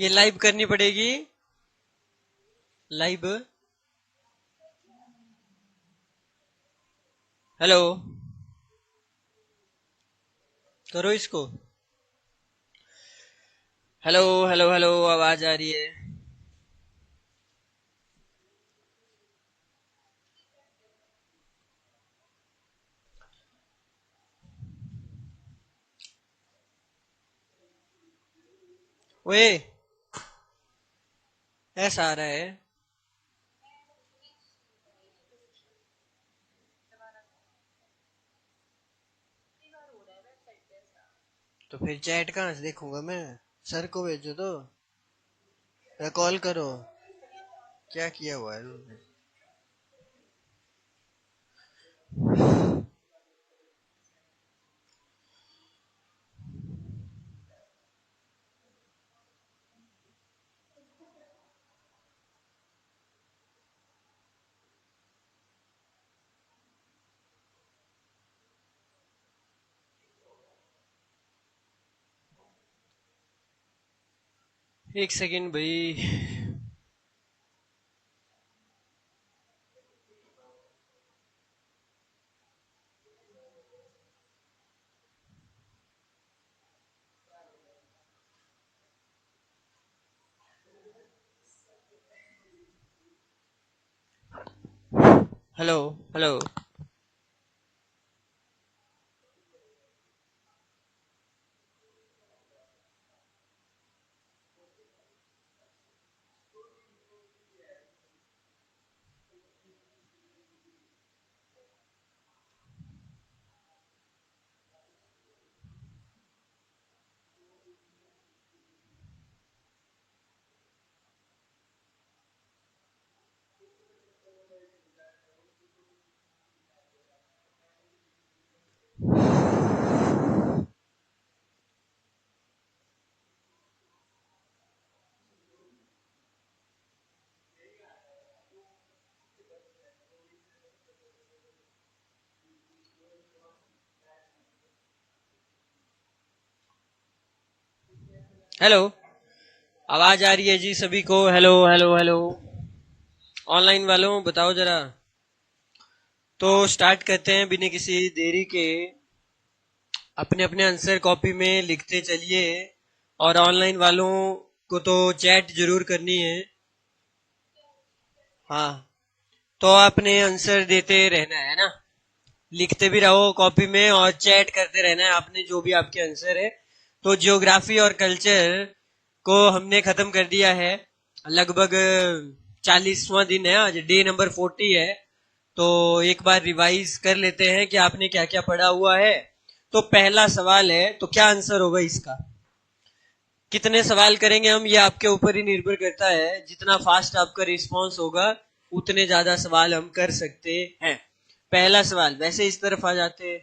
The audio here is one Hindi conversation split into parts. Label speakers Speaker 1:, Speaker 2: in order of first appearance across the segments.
Speaker 1: ये लाइव करनी पड़ेगी, लाइव। हेलो, करो इसको। हेलो हेलो हेलो, आवाज आ रही है? ओए, ऐसा आ रहा है। तो फिर चैट कहाँ से देखूंगा मैं? सर को भेजो तो, या कॉल करो। क्या किया हुआ है तुमने? एक सेकंड भाई। Hello hello. हेलो, आवाज आ रही है जी सभी को? Hello hello hello. ऑनलाइन वालों बताओ जरा। तो स्टार्ट करते हैं बिना किसी देरी के। अपने अपने आंसर कॉपी में लिखते चलिए। और ऑनलाइन वालों को तो चैट जरूर करनी है। हाँ, तो आपने आंसर देते रहना है ना। लिखते भी रहो कॉपी में और चैट करते रहना है आपने जो भी आपके आंसर है। तो ज्योग्राफी और कल्चर को हमने खत्म कर दिया है। लगभग 40वां दिन है आज, डे नंबर 40 है। तो एक बार रिवाइज कर लेते हैं कि आपने क्या क्या पढ़ा हुआ है। तो पहला सवाल है, तो क्या आंसर होगा इसका? कितने सवाल करेंगे हम, ये आपके ऊपर ही निर्भर करता है। जितना फास्ट आपका रिस्पांस होगा उतने ज्यादा सवाल हम कर सकते हैं। पहला सवाल, वैसे इस तरफ आ जाते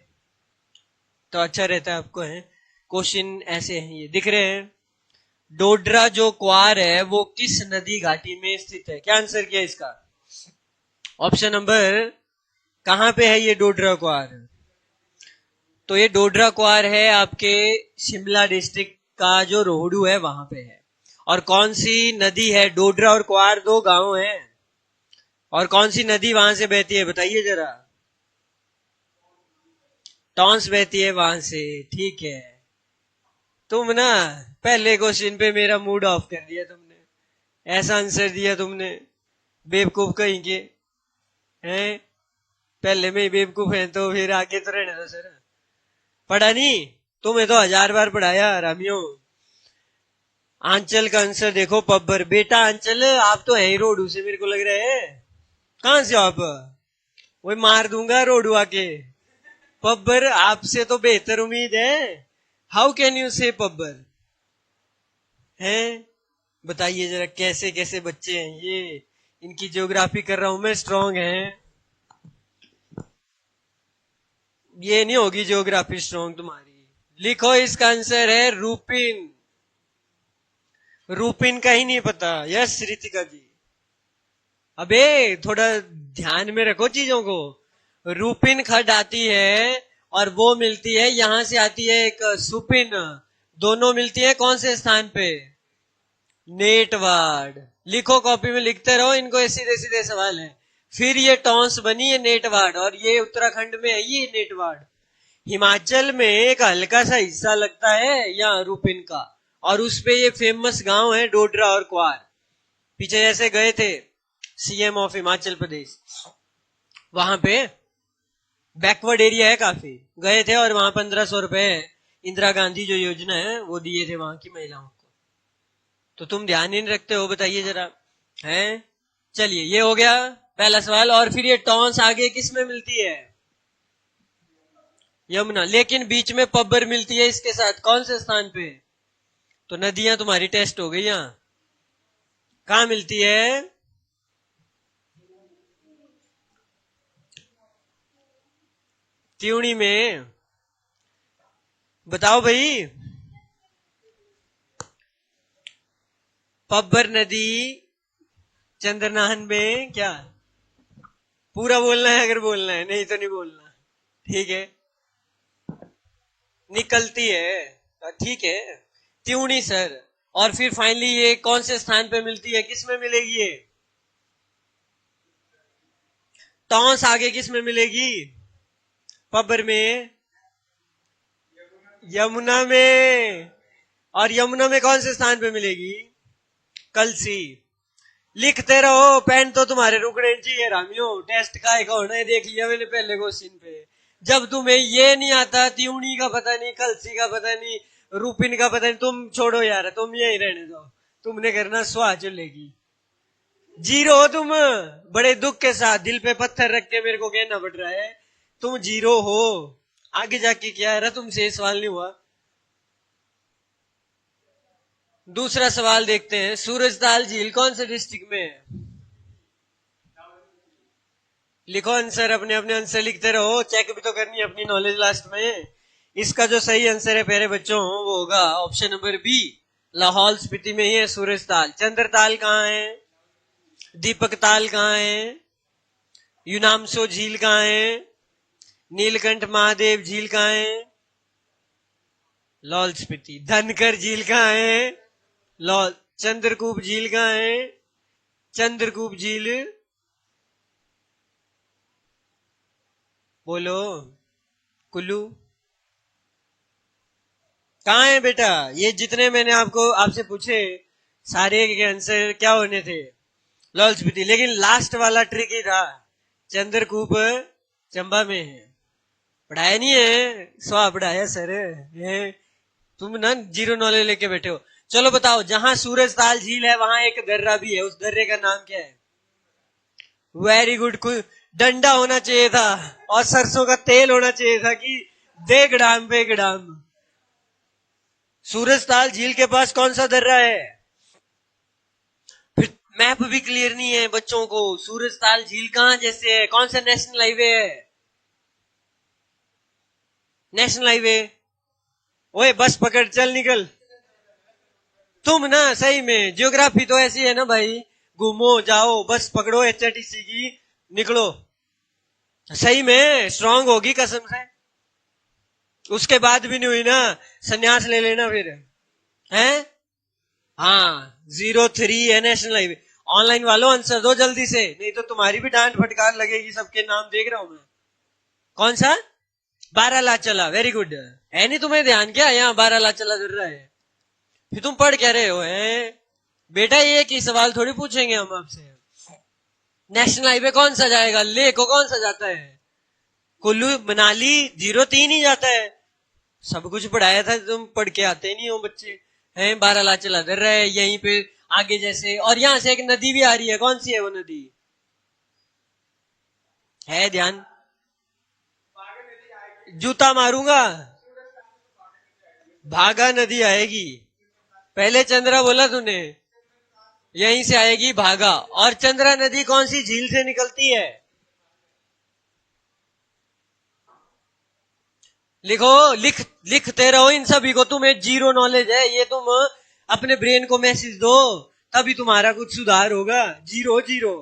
Speaker 1: तो अच्छा रहता है आपको। है क्वेश्चन ऐसे हैं, ये दिख रहे हैं। डोडरा जो क्वार है वो किस नदी घाटी में स्थित है? क्या आंसर किया इसका? ऑप्शन नंबर, कहां पे है ये डोडरा क्वार? तो ये डोडरा क्वार है आपके शिमला डिस्ट्रिक्ट का जो रोहडू है वहां पे है। और कौन सी नदी है? डोडरा और क्वार दो गांव हैं। और कौन सी नदी वहां से बहती है बताइए जरा? टॉन्स बहती है वहां से, ठीक है। तुम ना पहले क्वेश्चन पे मेरा मूड ऑफ कर दिया तुमने। ऐसा आंसर दिया तुमने, बेवकूफ कहीं के। हैं, पहले में ही बेवकूफ है तो फिर आगे तो रहने दो सर। पढ़ा नहीं? तुम्हें तो 1000 बार पढ़ाया रामियों। आंचल का आंसर देखो, पब्बर। बेटा आंचल, आप तो है ही रोडू से, मेरे को लग रहा है। कहां से हो आप? वही मार दूंगा रोडू आके। पब्बर, आपसे तो बेहतर उम्मीद है। हाउ कैन यू से पब्बर? हैं, बताइए जरा कैसे कैसे बच्चे हैं ये। इनकी ज्योग्राफी कर रहा हूं मैं, स्ट्रांग है। ये नहीं होगी ज्योग्राफी स्ट्रांग तुम्हारी। लिखो, इसका आंसर है रूपिन। रूपिन का ही नहीं पता? यस रितिका जी। अबे थोड़ा ध्यान में रखो चीजों को। रूपिन खड आती है और वो मिलती है, यहां से आती है एक सुपिन। दोनों मिलती है कौन से स्थान पे? नेट वार्ड लिखो, कॉपी में लिखते रहो, इनको सीधे सीधे सवाल है। फिर ये टॉन्स बनी है नेट वार्ड, और ये उत्तराखंड में है ये नेट वार्ड। हिमाचल में एक हल्का सा हिस्सा लगता है यहाँ रूपिन का, और उस पे ये फेमस गांव है डोडरा और क्वार। पीछे जैसे गए थे सीएम ऑफ हिमाचल प्रदेश, वहां पे बैकवर्ड एरिया है काफी, गए थे और वहां 1500 रुपए इंदिरा गांधी जो योजना है वो दिए थे वहां की महिलाओं को। तो तुम ध्यान ही नहीं रखते हो, बताइए जरा, हैं? चलिए, ये हो गया पहला सवाल। और फिर ये टॉन्स आगे किस में मिलती है? यमुना। लेकिन बीच में पब्बर मिलती है इसके साथ, कौन से स्थान पे? तो नदियां तुम्हारी टेस्ट हो गई यहां। कहां मिलती है? त्यूणी में। बताओ भाई। पब्बर नदी चंद्रनाहन में क्या? पूरा बोलना है अगर बोलना है, नहीं तो नहीं बोलना, ठीक है? निकलती है, ठीक है, त्यूणी सर। और फिर फाइनली ये कौन से स्थान पे मिलती है, किस में मिलेगी ये? टॉन्स आगे किस में मिलेगी? पब्बर में, यमुना में। और यमुना में कौन से स्थान पे मिलेगी? कलसी। लिखते रहो, पेन तो तुम्हारे रुकने चाहिए रामियों, टेस्ट का एक होना है, देख लिया मैंने पहले क्वेश्चन पे। जब तुम्हें ये नहीं आता, त्यूणी का पता नहीं, कलसी का पता नहीं, रूपिन का पता नहीं, तुम छोड़ो यार, तुम यही रहने दो, तुमने करना स्वाह चलेगी। जीरो हो तुम, बड़े दुख के साथ दिल पे पत्थर रख के मेरे को कहना पड़ रहा है, तुम जीरो हो। आगे जाके क्या है, तुमसे ये सवाल नहीं हुआ। दूसरा सवाल देखते हैं, सूरजताल झील कौन से डिस्ट्रिक्ट में है? लिखो आंसर, अपने अपने आंसर लिखते रहो, चेक भी तो करनी है अपनी नॉलेज लास्ट में। इसका जो सही आंसर है प्यारे बच्चों वो होगा option number B, Lahaul Spiti में ही है सूरजताल। चंद्रताल कहाँ है? दीपक ताल कहाँ है? यूनामसो झील कहाँ है? नीलकंठ महादेव झील कहाँ है? लाहौल स्पीति। धनकर झील कहाँ है? लाहौल। चंद्रकूप झील कहाँ है? चंद्रकूप झील, बोलो कुल्लू। कहाँ है बेटा? ये जितने मैंने आपको आपसे पूछे सारे के आंसर क्या होने थे? लाहौल स्पीति। लेकिन लास्ट वाला ट्रिक ही था, चंद्रकूप चंबा में है। पढ़ाया नहीं है, स्वा पढ़ाया सर है। तुम ना जीरो नॉलेज लेके बैठे हो। चलो बताओ, जहां सूरजताल झील है वहां एक दर्रा भी है, उस दर्रे का नाम क्या है? Very good. डंडा होना चाहिए था और सरसों का तेल होना चाहिए था कि दे गडाम पे गडाम। सूरजताल झील के पास कौन सा दर्रा है? फिर मैप भी क्लियर नहीं है बच्चों को। सूरजताल झील कहां जैसे है, कौन सा नेशनल हाईवे है? National highway. ओए बस पकड़, चल निकल। तुम ना सही में ज्योग्राफी तो ऐसी है ना भाई, घूमो जाओ, बस पकड़ो एचआरटीसी की, निकलो। सही में स्ट्रांग होगी कसम से। उसके बाद भी नहीं हुई ना, संन्यास ले लेना फिर, हैं? हाँ, 03 है नेशनल हाईवे। ऑनलाइन वालों आंसर दो जल्दी से, नहीं तो तुम्हारी भी डांट फटकार लगेगी। सबके नाम देख रहा हूं मैं। कौन सा? 12 लाचला, वेरी गुड। है नहीं तुम्हें ध्यान क्या, यहाँ 12 लाचला जर रहा है? फिर तुम पढ़ क्या रहे हो? हैं बेटा, ये की सवाल थोड़ी पूछेंगे हम आपसे। नेशनल हाईवे कौन सा जाएगा? ले को कौन सा जाता है? कुल्लू मनाली 03 ही जाता है। सब कुछ पढ़ाया था, तुम पढ़ के आते नहीं हो बच्चे। हैं 12 लाचला दर रहा है यहीं पे आगे जैसे। और यहां से एक नदी भी आ रही है, कौन सी है वो नदी? है ध्यान? जूता मारूंगा। भागा नदी आएगी। पहले चंद्रा बोला तूने, यहीं से आएगी भागा। और चंद्रा नदी कौन सी झील से निकलती है? लिखो, लिखते रहो इन सभी को। तुम्हें जीरो नॉलेज है ये, तुम अपने ब्रेन को मैसेज दो, तभी तुम्हारा कुछ सुधार होगा। जीरो जीरो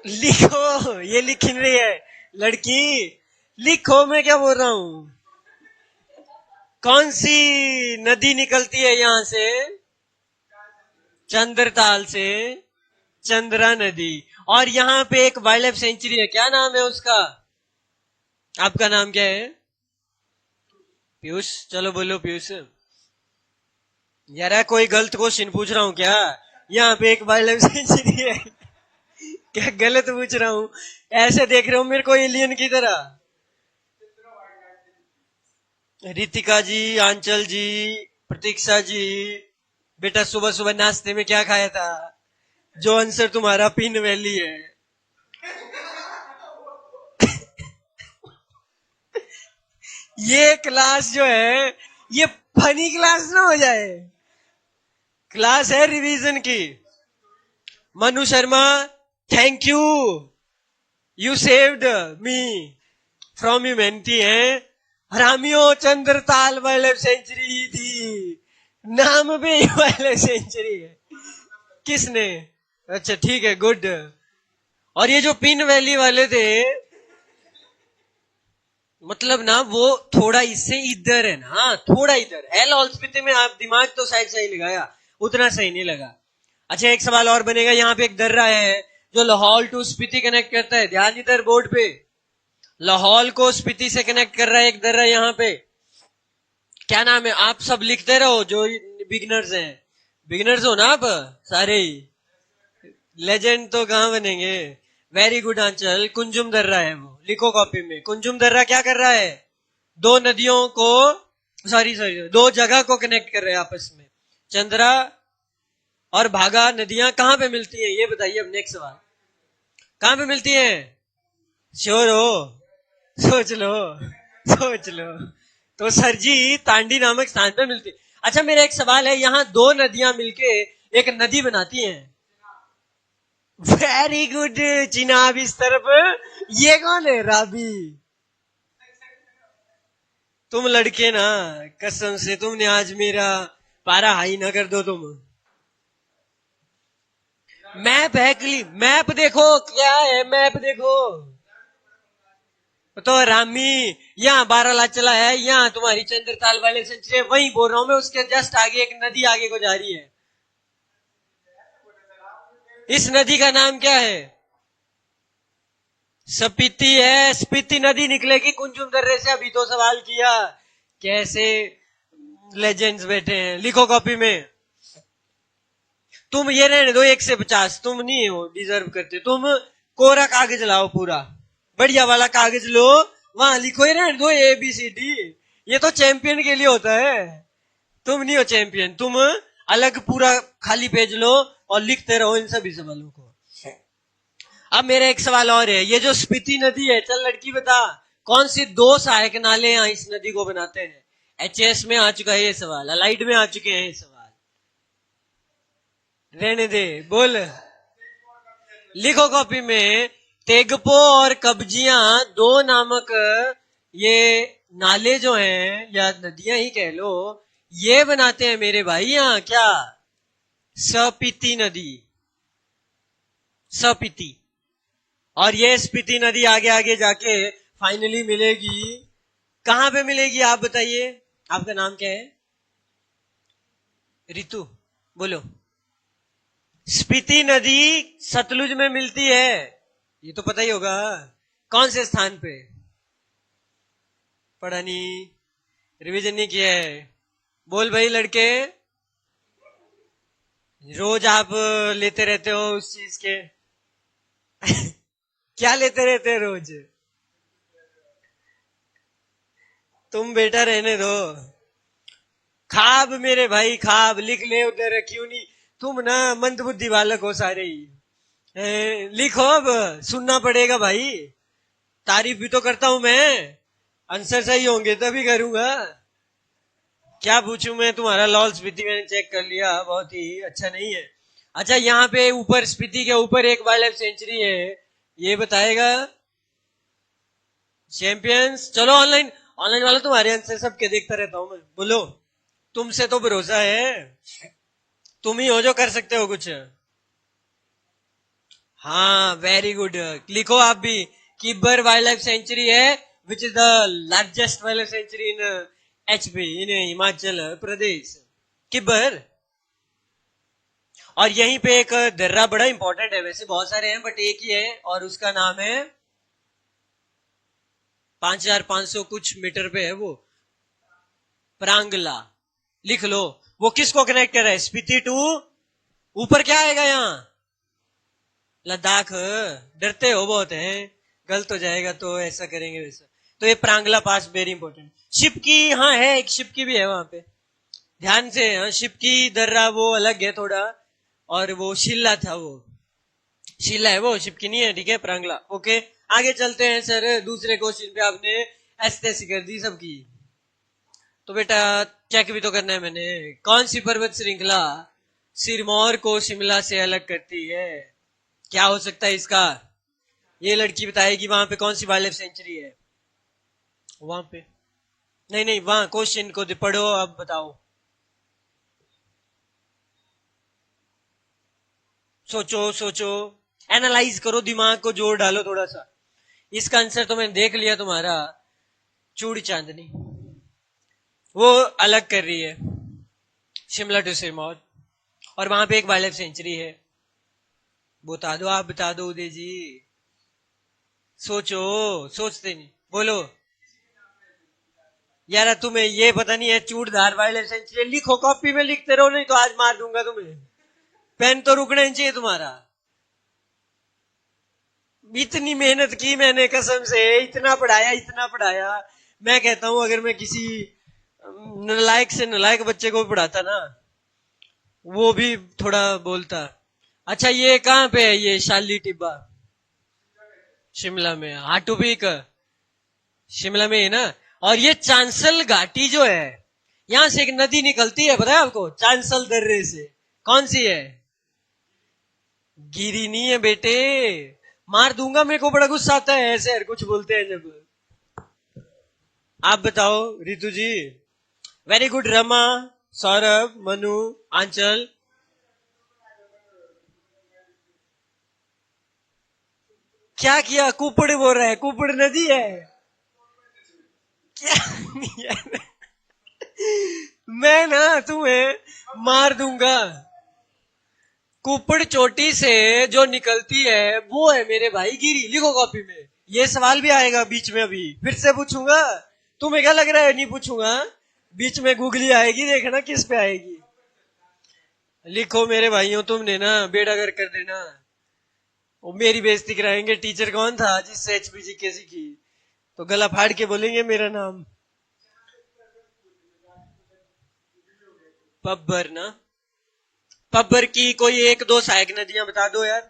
Speaker 1: लिखो, ये लिख रही है लड़की। लिखो, मैं क्या बोल रहा हूं। कौन सी नदी निकलती है यहां से? चंद्रताल से चंद्रा नदी। और यहाँ पे एक वाइल्ड लाइफ सेंचुरी है, क्या नाम है उसका? आपका नाम क्या है? पीयूष, चलो बोलो पीयूष। यार कोई गलत क्वेश्चन पूछ रहा हूँ क्या? यहाँ पे एक वाइल्ड लाइफ सेंचुरी है। क्या गलत पूछ रहा हूँ? ऐसे देख रहे हो मेरे को एलियन की तरह? रितिका जी, आंचल जी, प्रतीक्षा जी, बेटा सुबह सुबह नाश्ते में क्या खाया था? जो आंसर तुम्हारा पिन वैली है। ये क्लास जो है ये फनी क्लास ना हो जाए, क्लास है रिवीजन की। Manu Sharma, thank you, you saved me from humanity है। हरामियों, चंद्रताल वाइल्ड लाइफ सेंचुरी ही थी, नाम पे वाइल्ड लाइफ सेंचुरी है। किसने? अच्छा ठीक है, गुड। और ये जो पिन वैली वाले थे, मतलब ना वो थोड़ा इससे इधर है ना, थोड़ा इधर है। लाहौल स्पीति में आप दिमाग तो शायद सही लगाया, उतना सही नहीं लगा। अच्छा एक सवाल और बनेगा, यहाँ पे एक दर्रा है जो लाहौल टू स्पीति कनेक्ट करता है, ध्यान इधर बोर्ड पे। लाहौल को स्पीति से कनेक्ट कर रहा है एक दर्रा यहाँ पे, क्या नाम है? आप सब लिखते रहो जो बिगिनर्स हैं। बिगिनर्स हो ना आप सारे ही, लेजेंड तो कहां बनेंगे। वेरी गुड आंचल, कुंजुम दर्रा है वो, लिखो कॉपी में। कुंजुम दर्रा क्या कर रहा है? दो नदियों को, सॉरी दो जगह को कनेक्ट कर रहे हैं आपस में। चंद्रा और भागा नदियां कहां पे मिलती हैं ये बताइए। अब नेक्स्ट सवाल, कहां पे मिलती हैं? श्योर हो? सोच लो, सोच लो। तो सरजी तांडी नामक स्थान पे मिलती। अच्छा मेरा एक सवाल है, यहाँ दो नदियां मिलके एक नदी बनाती हैं। वेरी गुड चिनाब इस तरफ। ये कौन है? राबी। तुम लड़के ना, कसम से तुमने आज मेरा पारा हाई ना कर दो तुम। मैप है, मैप देखो क्या है, मैप देखो तो। रामी यहाँ बाराला चला है, यहाँ तुम्हारी चंद्रताल वाले सेंचुरी, वहीं बोल रहा हूं मैं, उसके जस्ट आगे एक नदी आगे को जा रही है। इस नदी का नाम क्या है? स्पीति है। स्पीति नदी निकलेगी कुंजुम दर्रे से। अभी तो सवाल किया, कैसे लेजेंड्स बैठे हैं। लिखो कॉपी में। तुम ये रहने दो 1 से 50, तुम नहीं हो डिजर्व करते। तुम कोरा कागज लाओ, पूरा बढ़िया वाला कागज लो, वहां लिखो। ये रहने दो ABCD, ये तो चैंपियन के लिए होता है, तुम नहीं हो चैंपियन। तुम अलग पूरा खाली पेज लो और लिखते रहो इन सभी सवालों को। अब मेरा एक सवाल और है, ये जो स्पीति नदी है, चल लड़की बता, कौन सी दो सहायक नाले यहाँ इस नदी को बनाते हैं? HS में आ चुका है ये सवाल, अलाइड में आ चुके हैं ये सवाल। रहने दे, बोल। लिखो कॉपी में। तेगपो और कब्जियां दो नामक ये नाले जो हैं, या नदियां ही कह लो, ये बनाते हैं मेरे भाई यहाँ क्या? स्पीति नदी, स्पीति। और ये स्पीति नदी आगे आगे जाके फाइनली मिलेगी कहां पे मिलेगी आप बताइए। आपका नाम क्या है? रितु, बोलो। स्पीति नदी सतलुज में मिलती है, ये तो पता ही होगा। कौन से स्थान पे? पढ़ा नहीं, रिवीजन नहीं किया है। बोल भाई लड़के, रोज आप लेते रहते हो उस चीज के। क्या लेते रहते हैं रोज? तुम बेटा रहने दो। खाब मेरे भाई, खाब लिख ले उधर, क्यों नहीं। तुम ना मंदबुद्धि बालक हो सारे ही। लिखो, अब सुनना पड़ेगा भाई, तारीफ भी तो करता हूं मैं, आंसर सही होंगे तभी करूंगा। क्या पूछूं मैं तुम्हारा? लाहौल स्पीति मैंने चेक कर लिया, बहुत ही अच्छा नहीं है। अच्छा यहाँ पे ऊपर स्पीति के ऊपर एक वाइल्ड लाइफ सेंचुरी है, ये बताएगा चैंपियंस। चलो ऑनलाइन, ऑनलाइन वाला तुम्हारे आंसर सबके देखता रहता हूं मैं, बोलो। तुमसे तो भरोसा है, तुम ही हो जो कर सकते हो कुछ। हाँ वेरी गुड, लिखो आप भी। किब्बर वाइल्ड लाइफ सेंचुरी है which is the largest wild life sanctuary in HP इन हिमाचल प्रदेश किबर। और यहीं पे एक दर्रा बड़ा इंपॉर्टेंट है, वैसे बहुत सारे हैं बट एक ही है और उसका नाम है 5500 कुछ मीटर पे है वो, प्रांगला। लिख लो। वो किसको कनेक्ट कर रहा है? स्पीति टू ऊपर क्या आएगा यहाँ? लद्दाख। डरते हो बहुत है, गलत हो जाएगा तो ऐसा करेंगे वैसा। तो ये प्रांगला पास वेरी इंपॉर्टेंट। शिप की हाँ है, एक शिप की भी है वहां पे, ध्यान से। हाँ शिप की दर्रा वो अलग है थोड़ा, और वो शिल्ला था, वो शिला है, वो शिप की नहीं है। ठीक है प्रांगला। ओके आगे चलते हैं सर। दूसरे क्वेश्चन पे आपने ऐसी कर दी सबकी, तो बेटा चेक भी तो करना है मैंने। कौन सी पर्वत श्रृंखला सिरमौर को शिमला से अलग करती है? क्या हो सकता है इसका? ये लड़की बताएगी वहां पे कौन सी वाइल्ड लाइफ सेंचुरी है। वहां पे नहीं नहीं, वहां क्वेश्चन को पढ़ो, अब बताओ। सोचो सोचो, एनालाइज करो, दिमाग को जोर डालो थोड़ा सा। इसका आंसर तो मैंने देख लिया तुम्हारा, चूड़ी चांदनी वो अलग कर रही है शिमला टू सिरमौर, और वहां पे एक वाइल्ड लाइफ सेंचुरी है। बता दो, आप बता दो उदय जी। सोचो, सोचते नहीं, बोलो। यार तुम्हें ये पता नहीं है चूड़धार वाइल्ड लाइफ सेंचुरी? लिखो, कॉपी में लिखते रहो, नहीं तो आज मार दूंगा तुम्हें। पेन तो रुकना ही चाहिए तुम्हारा। इतनी मेहनत की मैंने कसम से, इतना पढ़ाया इतना पढ़ाया। मैं कहता हूं अगर मैं किसी नलायक से नलायक बच्चे को पढ़ाता ना, वो भी थोड़ा बोलता। अच्छा ये कहाँ पे है ये शाली टिब्बा? शिमला में। हाटू पीक शिमला में है ना। और ये चांसल घाटी जो है, यहां से एक नदी निकलती है, पता है आपको? चांसल दर्रे से। कौन सी है? गिरी नहीं है बेटे, मार दूंगा। मेरे को बड़ा गुस्सा आता है ऐसे यार कुछ बोलते हैं जब। आप बताओ रितु जी। वेरी गुड रमा, सौरभ, मनु, आंचल। क्या किया? कुपड़ बोल रहा है, कुपड़ नदी है क्या? मैं ना तुम्हें मार दूंगा। कुपड़ चोटी से जो निकलती है वो है मेरे भाई गिरी। लिखो कॉपी में। ये सवाल भी आएगा बीच में, अभी फिर से पूछूंगा। तुम्हें क्या लग रहा है नहीं पूछूंगा? बीच में गूगली आएगी, देखना किस पे आएगी। लिखो मेरे भाइयों, तुमने ना बेड़ा गर्क कर देना। वो मेरी बेइज्जती कराएंगे। टीचर कौन था जिससे HPG के सीखी? तो गला फाड़ के बोलेंगे मेरा नाम। पब्बर ना, पब्बर की कोई एक दो सहायक नदियां बता दो यार।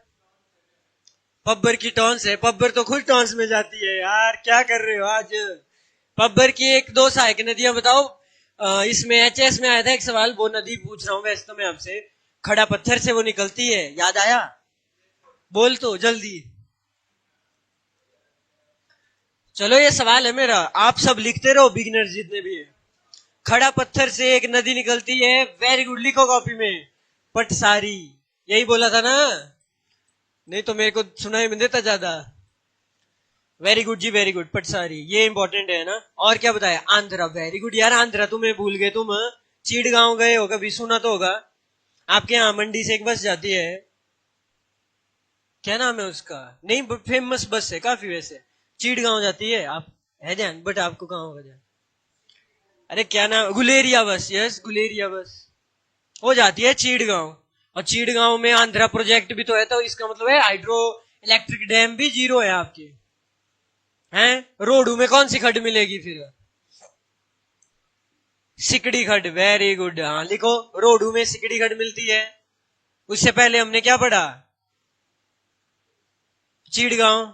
Speaker 1: पब्बर की टॉन्स है, पब्बर तो खुद टॉन्स में जाती है यार, क्या कर रहे हो आज? पब्बर की एक दो सहायक नदियां बताओ। इसमें HS में आया था एक सवाल, वो नदी पूछ रहा हूं वैसे तो मैं आपसे। खड़ा पत्थर से वो निकलती है, याद आया? बोल तो जल्दी। चलो ये सवाल है मेरा, आप सब लिखते रहो, बिगिनर जितने भी है। खड़ा पत्थर से एक नदी निकलती है, वेरी गुड, लिखो कॉपी में। पटसारी। यही बोला था ना? नहीं तो मेरे को सुनाई में देता ज्यादा। वेरी गुड जी, वेरी गुड, पटसारी, ये इंपॉर्टेंट है ना। और क्या बताया? आंध्रा। वेरी गुड यार, आंध्रा तुम्हें भूल गए तुम। चीड़गांव गए हो कभी? सुना तो होगा। आपके यहाँ मंडी से एक बस जाती है, क्या नाम है उसका? नहीं फेमस बस है काफी वैसे, चीड़गांव जाती है। आप है ध्यान, बट आपको कहाँ होगा ध्यान? अरे क्या नाम? गुलेरिया बस। यस गुलेरिया बस, हो जाती है चीड़गांव। और चीड़गांव में आंध्रा प्रोजेक्ट भी तो है, तो इसका मतलब है हाइड्रो इलेक्ट्रिक डैम भी जीरो है आपके। हैं रोडू में कौन सी खड मिलेगी फिर? सिकड़ी खड। वेरी गुड, हाँ लिखो, रोडू में सिकड़ी खड मिलती है। उससे पहले हमने क्या पढ़ा? चीड़गांव।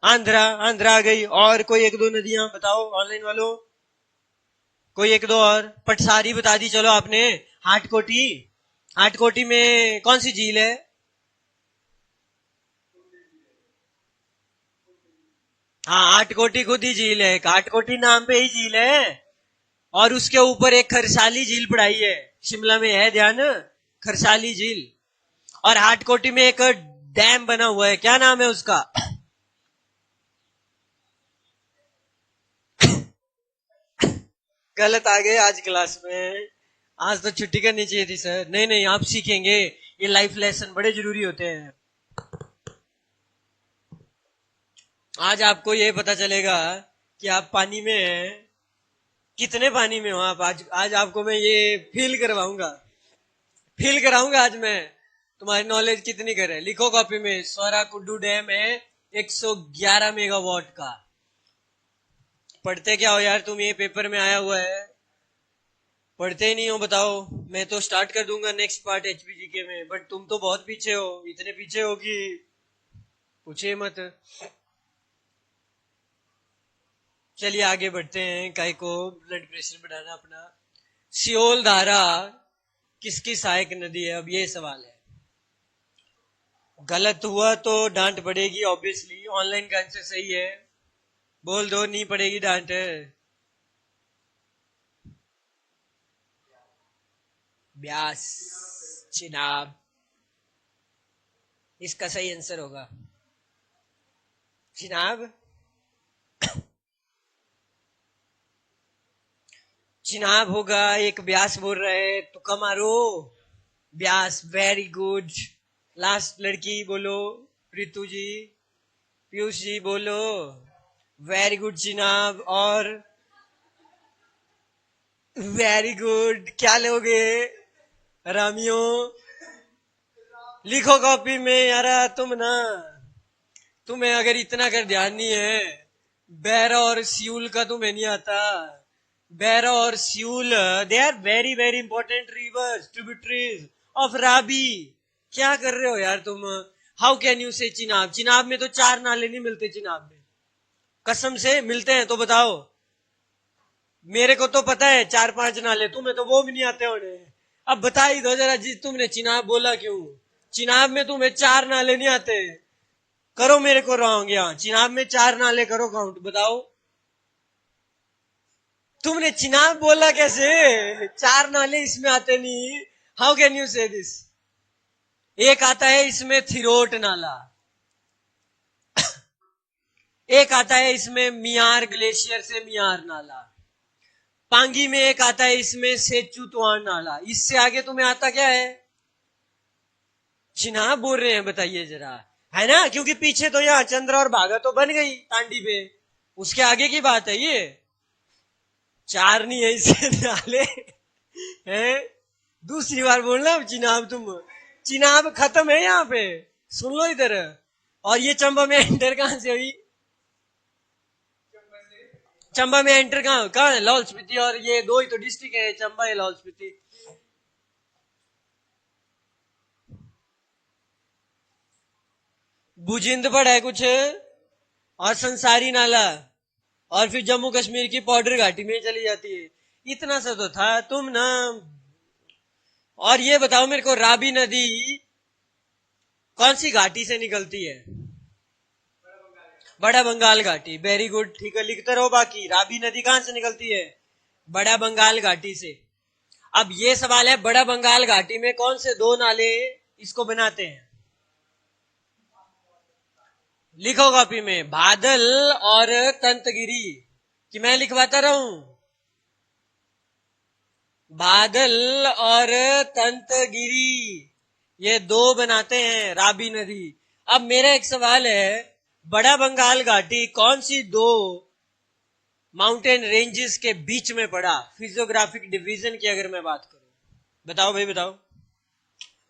Speaker 1: आंध्रा, आंध्रा आ गई। और कोई एक दो नदियां बताओ ऑनलाइन वालों, कोई एक दो और। पटसारी बता दी चलो आपने। हाटकोटी, हाटकोटी में कौन सी झील है? हाँ हाटकोटी खुद ही झील है, हाटकोटी नाम पे ही झील है। और उसके ऊपर एक खरसाली झील पढ़ाई है, शिमला में है ध्यान, खरसाली झील। और हाटकोटी में एक डैम बना हुआ है, क्या नाम है उसका? गलत आ गए आज क्लास में। आज तो छुट्टी करनी चाहिए थी सर। नहीं नहीं, आप सीखेंगे, ये लाइफ लेसन बड़े जरूरी होते हैं। आज आपको ये पता चलेगा कि आप पानी में हैं, कितने पानी में हो आप। आज आपको मैं ये फील करवाऊंगा, फील कराऊंगा आज मैं, तुम्हारी नॉलेज कितनी करे। लिखो कॉपी में, स्वरा कुड्डू डैम है 111 मेगावाट का। पढ़ते क्या हो यार तुम, ये पेपर में आया हुआ है, पढ़ते ही नहीं हो बताओ। मैं तो स्टार्ट कर दूंगा नेक्स्ट पार्ट एचपीजी के में, बट तुम तो बहुत पीछे हो, इतने पीछे हो कि पूछे मत। चलिए आगे बढ़ते हैं, काहे को ब्लड प्रेशर बढ़ाना अपना। सियोल धारा किसकी सहायक नदी है, अब ये सवाल है। गलत हुआ तो डांट पड़ेगी ऑब्वियसली, ऑनलाइन का आंसर सही है, बोल दो, नहीं पड़ेगी डांट। ब्यास, चिनाब, इसका सही आंसर होगा चिनाब। चिनाब होगा, एक ब्यास बोल रहे हैं, तुक्का मारो। Beas, very good. लास्ट लड़की बोलो, प्रीतु जी, पीयूष जी बोलो, वेरी गुड चिनाब। और वेरी गुड, क्या लोगे रामियों, लिखो कॉपी में यार। तुम ना, तुम्हें अगर इतना कर ध्यान नहीं है, बैरा और सियूल का तुम्हें नहीं आता। बैरा और Siul, they are very very important rivers, tributaries of Ravi. क्या कर रहे हो यार तुम। हाउ कैन यू से चिनाब, चिनाब में तो 4 नाले नहीं मिलते चिनाब में, कसम से मिलते हैं तो बताओ। मेरे को तो पता है 4-5 नाले, तुम्हें तो वो भी नहीं आते होने। अब बता ही दो जरा जी, तुमने चिनाब बोला क्यों। चिनाब में तुम्हें 4 नाले नहीं आते, करो मेरे को रॉन्ग। यहाँ चिनाब में 4 नाले करो काउंट, बताओ। तुमने चिनाब बोला कैसे, 4 नाले इसमें आते नहीं, हाउ कैन यू से दिस। एक आता है इसमें थिरोट नाला, एक आता है इसमें मियार ग्लेशियर से मियार नाला, पांगी में एक आता है इसमें सेचुतवान नाला। इससे आगे तुम्हें आता क्या है, चिनाब बोल रहे हैं, बताइए जरा, है ना। क्योंकि पीछे तो यहाँ चंद्र और भागा तो बन गई तांडी पे, उसके आगे की बात है ये। 4 नहीं है इससे नाले हैं। दूसरी बार बोलना चिनाब, तुम चिनाब खत्म है यहाँ पे, सुन लो इधर। और ये चंबा में एंटर कहां से हुई, चंबा में एंटर कहां है, लाहौल स्पीति। और ये 2 ही तो डिस्ट्रिक्ट है, चंबा है लाहौल स्पीति। बुजिंद पड़ा है कुछ, और संसारी नाला, और फिर जम्मू कश्मीर की पाउडर घाटी में चली जाती है। इतना सा तो था तुम ना। और ये बताओ मेरे को, राबी नदी कौन सी घाटी से निकलती है, बड़ा बंगाल घाटी। वेरी गुड, ठीक है, लिखते रहो बाकी। राबी नदी कहां से निकलती है, बड़ा बंगाल घाटी से। अब ये सवाल है, बड़ा बंगाल घाटी में कौन से 2 नाले इसको बनाते हैं, लिखो कॉपी में। बादल और तंतगिरी, कि मैं लिखवाता रहूं, बादल और तंतगिरी, ये 2 बनाते हैं राबी नदी। अब मेरा एक सवाल है, बड़ा बंगाल घाटी कौन सी 2 माउंटेन रेंजेस के बीच में पड़ा, फिजियोग्राफिक डिवीजन की अगर मैं बात करूं, बताओ भाई बताओ।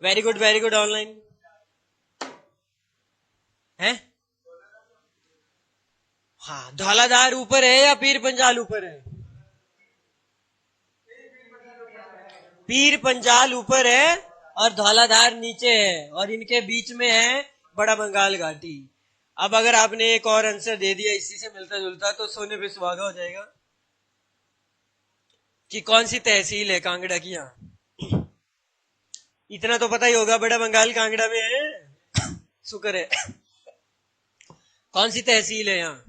Speaker 1: वेरी गुड ऑनलाइन है। हाँ, धौलाधार ऊपर है या पीर पंजाल ऊपर है, पीर पंजाल ऊपर है और धौलाधार नीचे है, और इनके बीच में है बड़ा बंगाल घाटी। अब अगर आपने एक और आंसर दे दिया इसी से मिलता जुलता, तो सोने पे सुहागा हो जाएगा। कि कौन सी तहसील है कांगड़ा की, यहाँ इतना तो पता ही होगा, बड़ा बंगाल कांगड़ा में है शुक्र है। कौन सी तहसील है यहाँ,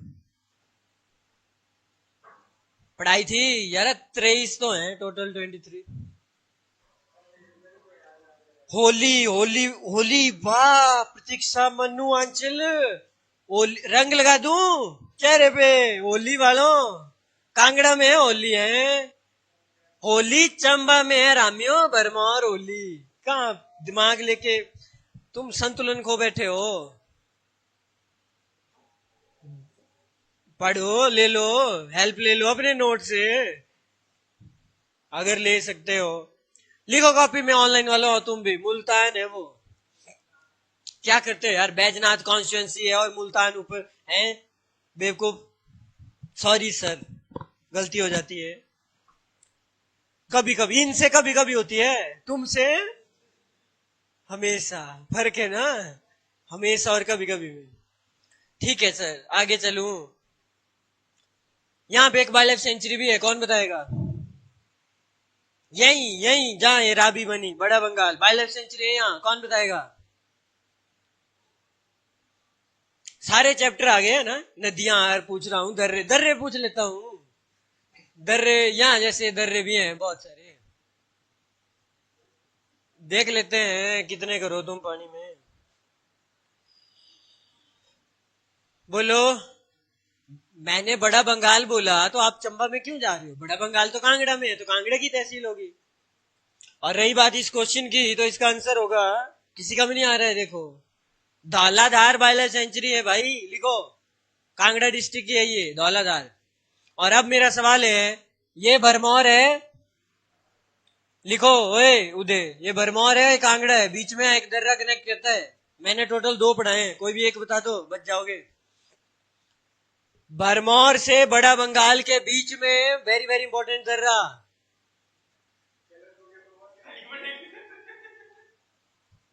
Speaker 1: पढ़ाई थी यार, 23 तो है टोटल, 23। होली होली होली, वाह प्रतीक्षा मनु आंचल, रंग लगा दूं चेहरे पे होली वालों, कांगड़ा में होली है। होली चंबा में है रामियो, भरमौर होली। कहाँ दिमाग लेके तुम संतुलन खो बैठे हो। पढ़ो, ले लो, हेल्प ले लो अपने नोट से, अगर ले सकते हो। लिखो कॉपी में, ऑनलाइन वाला हो तुम भी। मुल्तान है वो, क्या करते हो यार, बैजनाथ कॉन्स्टिट्यूएंसी है और मुल्तान ऊपर है, बेवकूफ। सॉरी सर, गलती हो जाती है कभी कभी, इनसे कभी कभी होती है, तुमसे हमेशा। फर्क है ना, हमेशा और कभी कभी में। ठीक है सर, आगे चलूं। यहां पे एक वाइल्ड लाइफ सेंचुरी भी है, कौन बताएगा? यही यही जहां ये राबी बनी, बड़ा बंगाल, वाइल्ड लाइफ सेंचुरी है यहाँ, कौन बताएगा? सारे चैप्टर आ गए हैं ना। नदियां पूछ रहा हूं, दर्रे दर्रे पूछ लेता हूं। दर्रे यहाँ जैसे दर्रे भी हैं बहुत सारे, देख लेते हैं कितने करो तुम पानी में। बोलो। मैंने बड़ा बंगाल बोला तो आप चंबा में क्यों जा रहे हो? बड़ा बंगाल तो कांगड़ा में है, तो कांगड़ा की तहसील होगी। और रही बात इस क्वेश्चन की, तो इसका आंसर होगा, किसी का भी नहीं आ रहा है, देखो, धौलाधार वाइल्ड लाइफ सेंचुरी है भाई, लिखो। कांगड़ा डिस्ट्रिक्ट की है ये धौलाधार। और अब मेरा सवाल है, ये भरमौर है, लिखो। ओए उदय, ये भरमौर है, कांगड़ा है, बीच में एक दर्रा कनेक्ट करता है। मैंने टोटल 2 पढ़ाए हैं, कोई भी एक बता दो, बच जाओगे। भरमौर से बड़ा बंगाल के बीच में वेरी वेरी इंपॉर्टेंट दर्रा।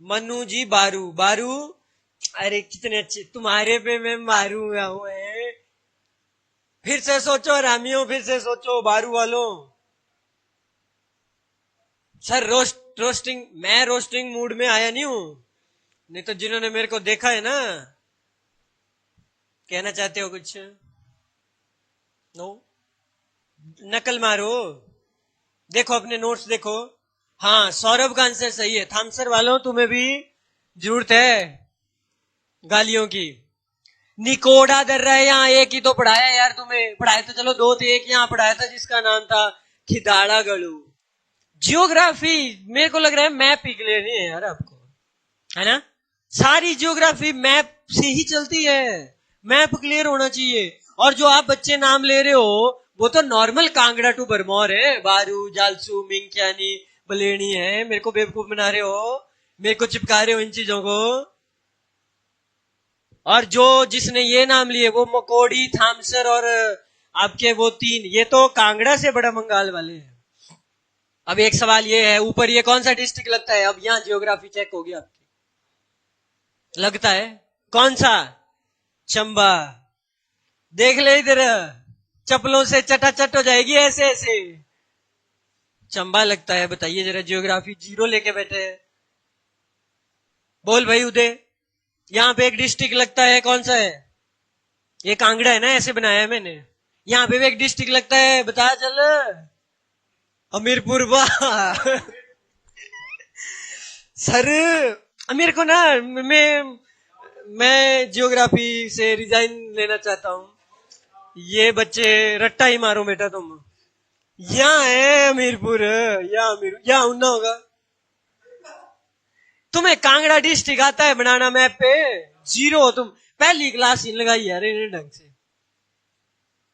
Speaker 1: मनु जी बारू, बारू, अरे कितने अच्छे, तुम्हारे पे मैं मारू है। फिर से सोचो रामियों, फिर से सोचो बारू वालों। सर रोस्टिंग, मैं रोस्टिंग मूड में आया नहीं हूं, नहीं तो जिन्होंने मेरे को देखा है ना। कहना चाहते हो कुछ? नो, नकल मारो, देखो अपने नोट्स देखो। हाँ, सौरभ का आंसर सही है। थामसर वालों, तुम्हें भी जरूरत है गालियों की। निकोड़ा दर्रा है यहाँ, एक ही तो पढ़ाया यार तुम्हें, पढ़ाए तो चलो 2 थे, एक यहाँ पढ़ाया था जिसका नाम था खिदाड़ा गलू। जियोग्राफी मेरे को लग रहा है मैप ही क्लियर नहीं है यार आपको, है ना? सारी जियोग्राफी मैप से ही चलती है, मैप क्लियर होना चाहिए। और जो आप बच्चे नाम ले रहे हो वो तो नॉर्मल कांगड़ा टू भरमौर है, बारू, जालसू, मिंक्यानी, बलेनी है। मेरे को बेवकूफ बना रहे हो, मेरे को चिपका रहे हो इन चीजों को। और जो जिसने ये नाम लिए वो मकोड़ी, थामसर और आपके वो 3, ये तो कांगड़ा से बड़ा बंगाल वाले हैं। अब एक सवाल ये है, ऊपर ये कौन सा डिस्ट्रिक्ट लगता है? अब यहाँ जियोग्राफी चेक होगी आपकी। लगता है कौन सा? चंबा। देख ले इधर, चप्पलों से चटाचट हो जाएगी ऐसे ऐसे। चंबा लगता है, बताइए जरा। जियोग्राफी 0 लेके बैठे हैं। बोल भाई उदय, यहाँ पे एक डिस्ट्रिक्ट लगता है, कौन सा है? ये कांगड़ा है ना, ऐसे बनाया है मैंने। यहाँ पे भी एक डिस्ट्रिक्ट लगता है, बता चल। हमीरपुर। वाह सर, मेरे को ना, मैं जियोग्राफी से रिजाइन लेना चाहता हूँ। ये बच्चे रट्टा ही मारो बेटा तुम। यहाँ है हमीरपुर, यहाँ उन्ना होगा। तुम्हें कांगड़ा डिस्ट्रिक्ट आता है बनाना मैप पे? 0 तुम पहली क्लास ही लगाई यार इन्हें ढंग से।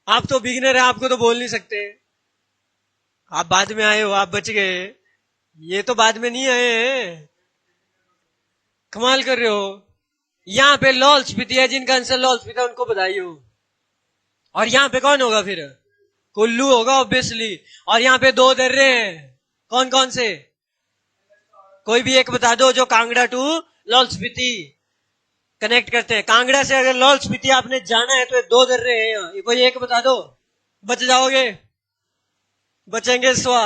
Speaker 1: आप तो बिगिनर है, आपको तो बोल नहीं सकते। आप बाद में आए हो, आप बच गए, ये तो बाद में नहीं आए हैं। कमाल कर रहे हो। यहाँ पे लॉल स्पीति है, जिनका आंसर लॉल स्पीति उनको बधाई हो। और यहाँ पे कौन होगा फिर? कुल्लू होगा ऑब्वियसली। और यहाँ पे 2 दर्रे हैं, कौन कौन से? कोई भी एक बता दो जो कांगड़ा टू लाहौल स्पीति कनेक्ट करते हैं। कांगड़ा से अगर लाहौल स्पीति आपने जाना है तो 2 दर्रे हैं यहाँ, कोई एक बता दो, बच जाओगे। बचेंगे स्वा।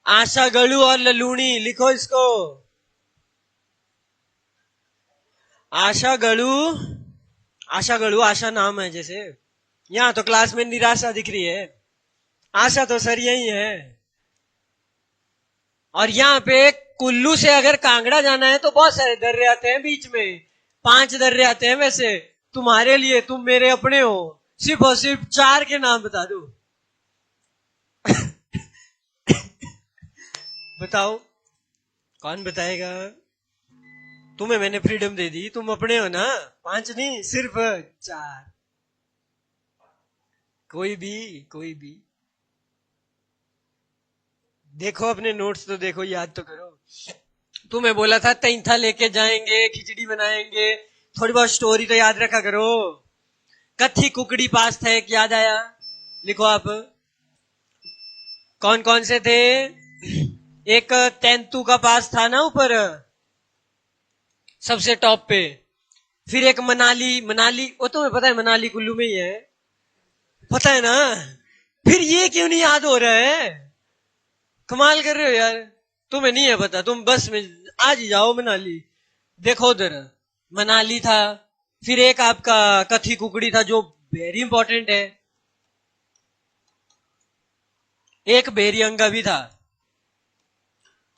Speaker 1: आशा गढ़ू और ललूनी, लिखो इसको। आशा गढ़ू, आशा गढ़ू, आशा नाम है जैसे। यहां तो क्लास में निराशा दिख रही है, आशा तो सर यही है। और यहाँ पे कुल्लू से अगर कांगड़ा जाना है तो बहुत सारे दर्रे आते हैं बीच में, 5 दर्रे आते हैं। वैसे तुम्हारे लिए, तुम मेरे अपने हो, सिर्फ और सिर्फ 4 के नाम बता दो। बताओ, कौन बताएगा? तुम्हें मैंने फ्रीडम दे दी, तुम अपने हो ना। 5 नहीं, सिर्फ 4। कोई भी, कोई भी। देखो अपने नोट्स तो देखो, याद तो करो। तुम्हें बोला था तैंथा लेके जाएंगे, खिचड़ी बनाएंगे, थोड़ी बहुत स्टोरी तो याद रखा करो। कथी कुकड़ी पास था, एक याद आया? लिखो आप। कौन कौन से थे? एक तेंतु का पास था ना ऊपर, सबसे टॉप पे। फिर एक मनाली, मनाली वो तुम्हें पता है, मनाली कुल्लू में ही है, पता है ना? फिर ये क्यों नहीं याद हो रहा है? कमाल कर रहे हो यार। तुम्हें नहीं है पता, तुम बस में आज ही जाओ मनाली। देखो उधर मनाली था, फिर एक आपका कथी कुकड़ी था जो वेरी इंपॉर्टेंट है, एक बेरियंगा भी था,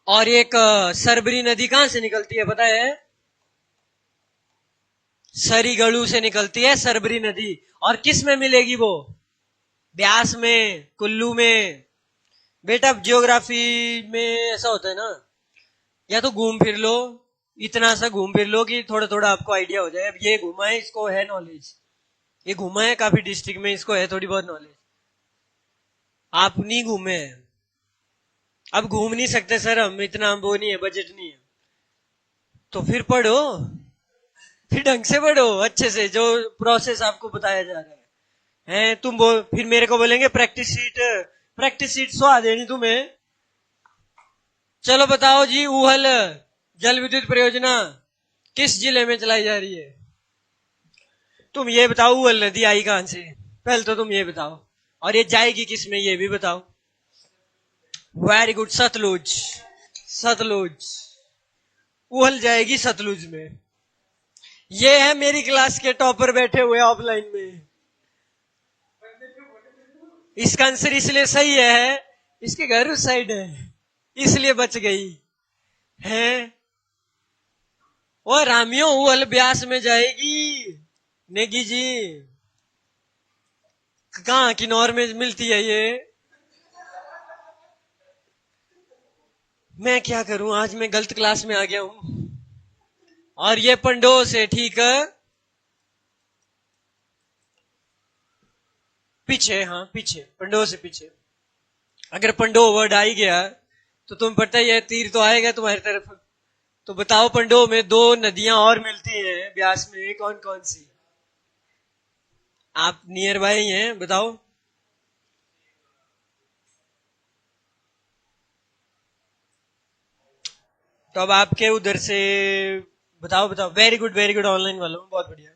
Speaker 1: और एक सरबरी नदी कहां से निकलती है पता है? सरीगढ़ू से निकलती है सरबरी नदी। और किस में मिलेगी वो? ब्यास में, कुल्लू में। बेटा ज्योग्राफी में ऐसा होता है ना, या तो घूम फिर लो, इतना सा घूम फिर लो कि थोड़ा थोड़ा आपको आइडिया हो जाए। अब ये घूमा है, इसको है नॉलेज, ये घूमा है काफी डिस्ट्रिक्ट में, इसको है थोड़ी बहुत नॉलेज। आप नहीं घूमे हैं, अब घूम नहीं सकते सर हम, इतना वो नहीं है, बजट नहीं है। तो फिर पढ़ो, फिर ढंग से पढ़ो, अच्छे से, जो प्रोसेस आपको बताया जा रहा है। तुम फिर मेरे को बोलेंगे प्रैक्टिस सीट सो आ देनी तुम्हें। चलो बताओ जी, ऊहल जल विद्युत परियोजना किस जिले में चलाई जा रही है? तुम ये बताओ, ऊहल नदी आई कहां से? पहले तो तुम ये बताओ, और ये जाएगी किस में ये भी बताओ। Very good, Sutlej. सतलुज, ऊहल जाएगी सतलुज में। ये है मेरी क्लास के टॉपर बैठे हुए ऑफलाइन में। इसका आंसर इसलिए सही है, इसके घर उस साइड है, इसलिए बच गई है। और रामियो ऊहल ब्यास में जाएगी नेगी जी। कहां, किन्नौर में मिलती है ये? मैं क्या करूं, आज मैं गलत क्लास में आ गया हूं। और ये पंडो से ठीक है पीछे, हाँ पीछे, पंडो से पीछे। अगर पंडो वर्ड आ ही गया तो तुम पता ही है, तीर तो आएगा तुम्हारी तरफ। तो बताओ, पंडो में 2 नदियां और मिलती हैं ब्यास में, कौन कौन सी? आप नियर बाय हैं, बताओ। तो अब आपके उधर से बताओ, बताओ। Very good, very good, online वालों, बहुत बढ़िया।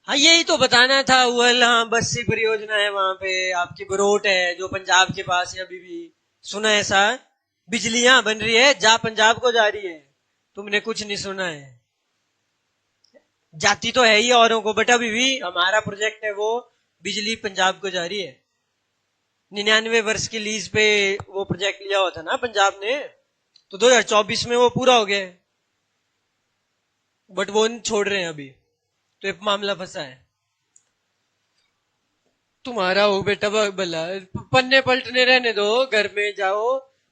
Speaker 1: हाँ यही तो बताना था। वेल हाँ, बस्सी परियोजना है वहां पे, आपकी बरोट है जो पंजाब के पास है। अभी भी सुना है ऐसा, बिजलियां बन रही है, जा पंजाब को जा रही है। तुमने कुछ नहीं सुना है? जाती तो है ही औरों को, बट अभी भी हमारा प्रोजेक्ट है वो, बिजली पंजाब को जा रही है। 99 वर्ष की लीज पे वो प्रोजेक्ट लिया हुआ था ना पंजाब ने, तो 2024 में वो पूरा हो गया, बट वो नहीं छोड़ रहे हैं अभी, तो एक मामला फंसा है। तुम्हारा हो बेटा भला, पन्ने पलटने रहने दो, घर में जाओ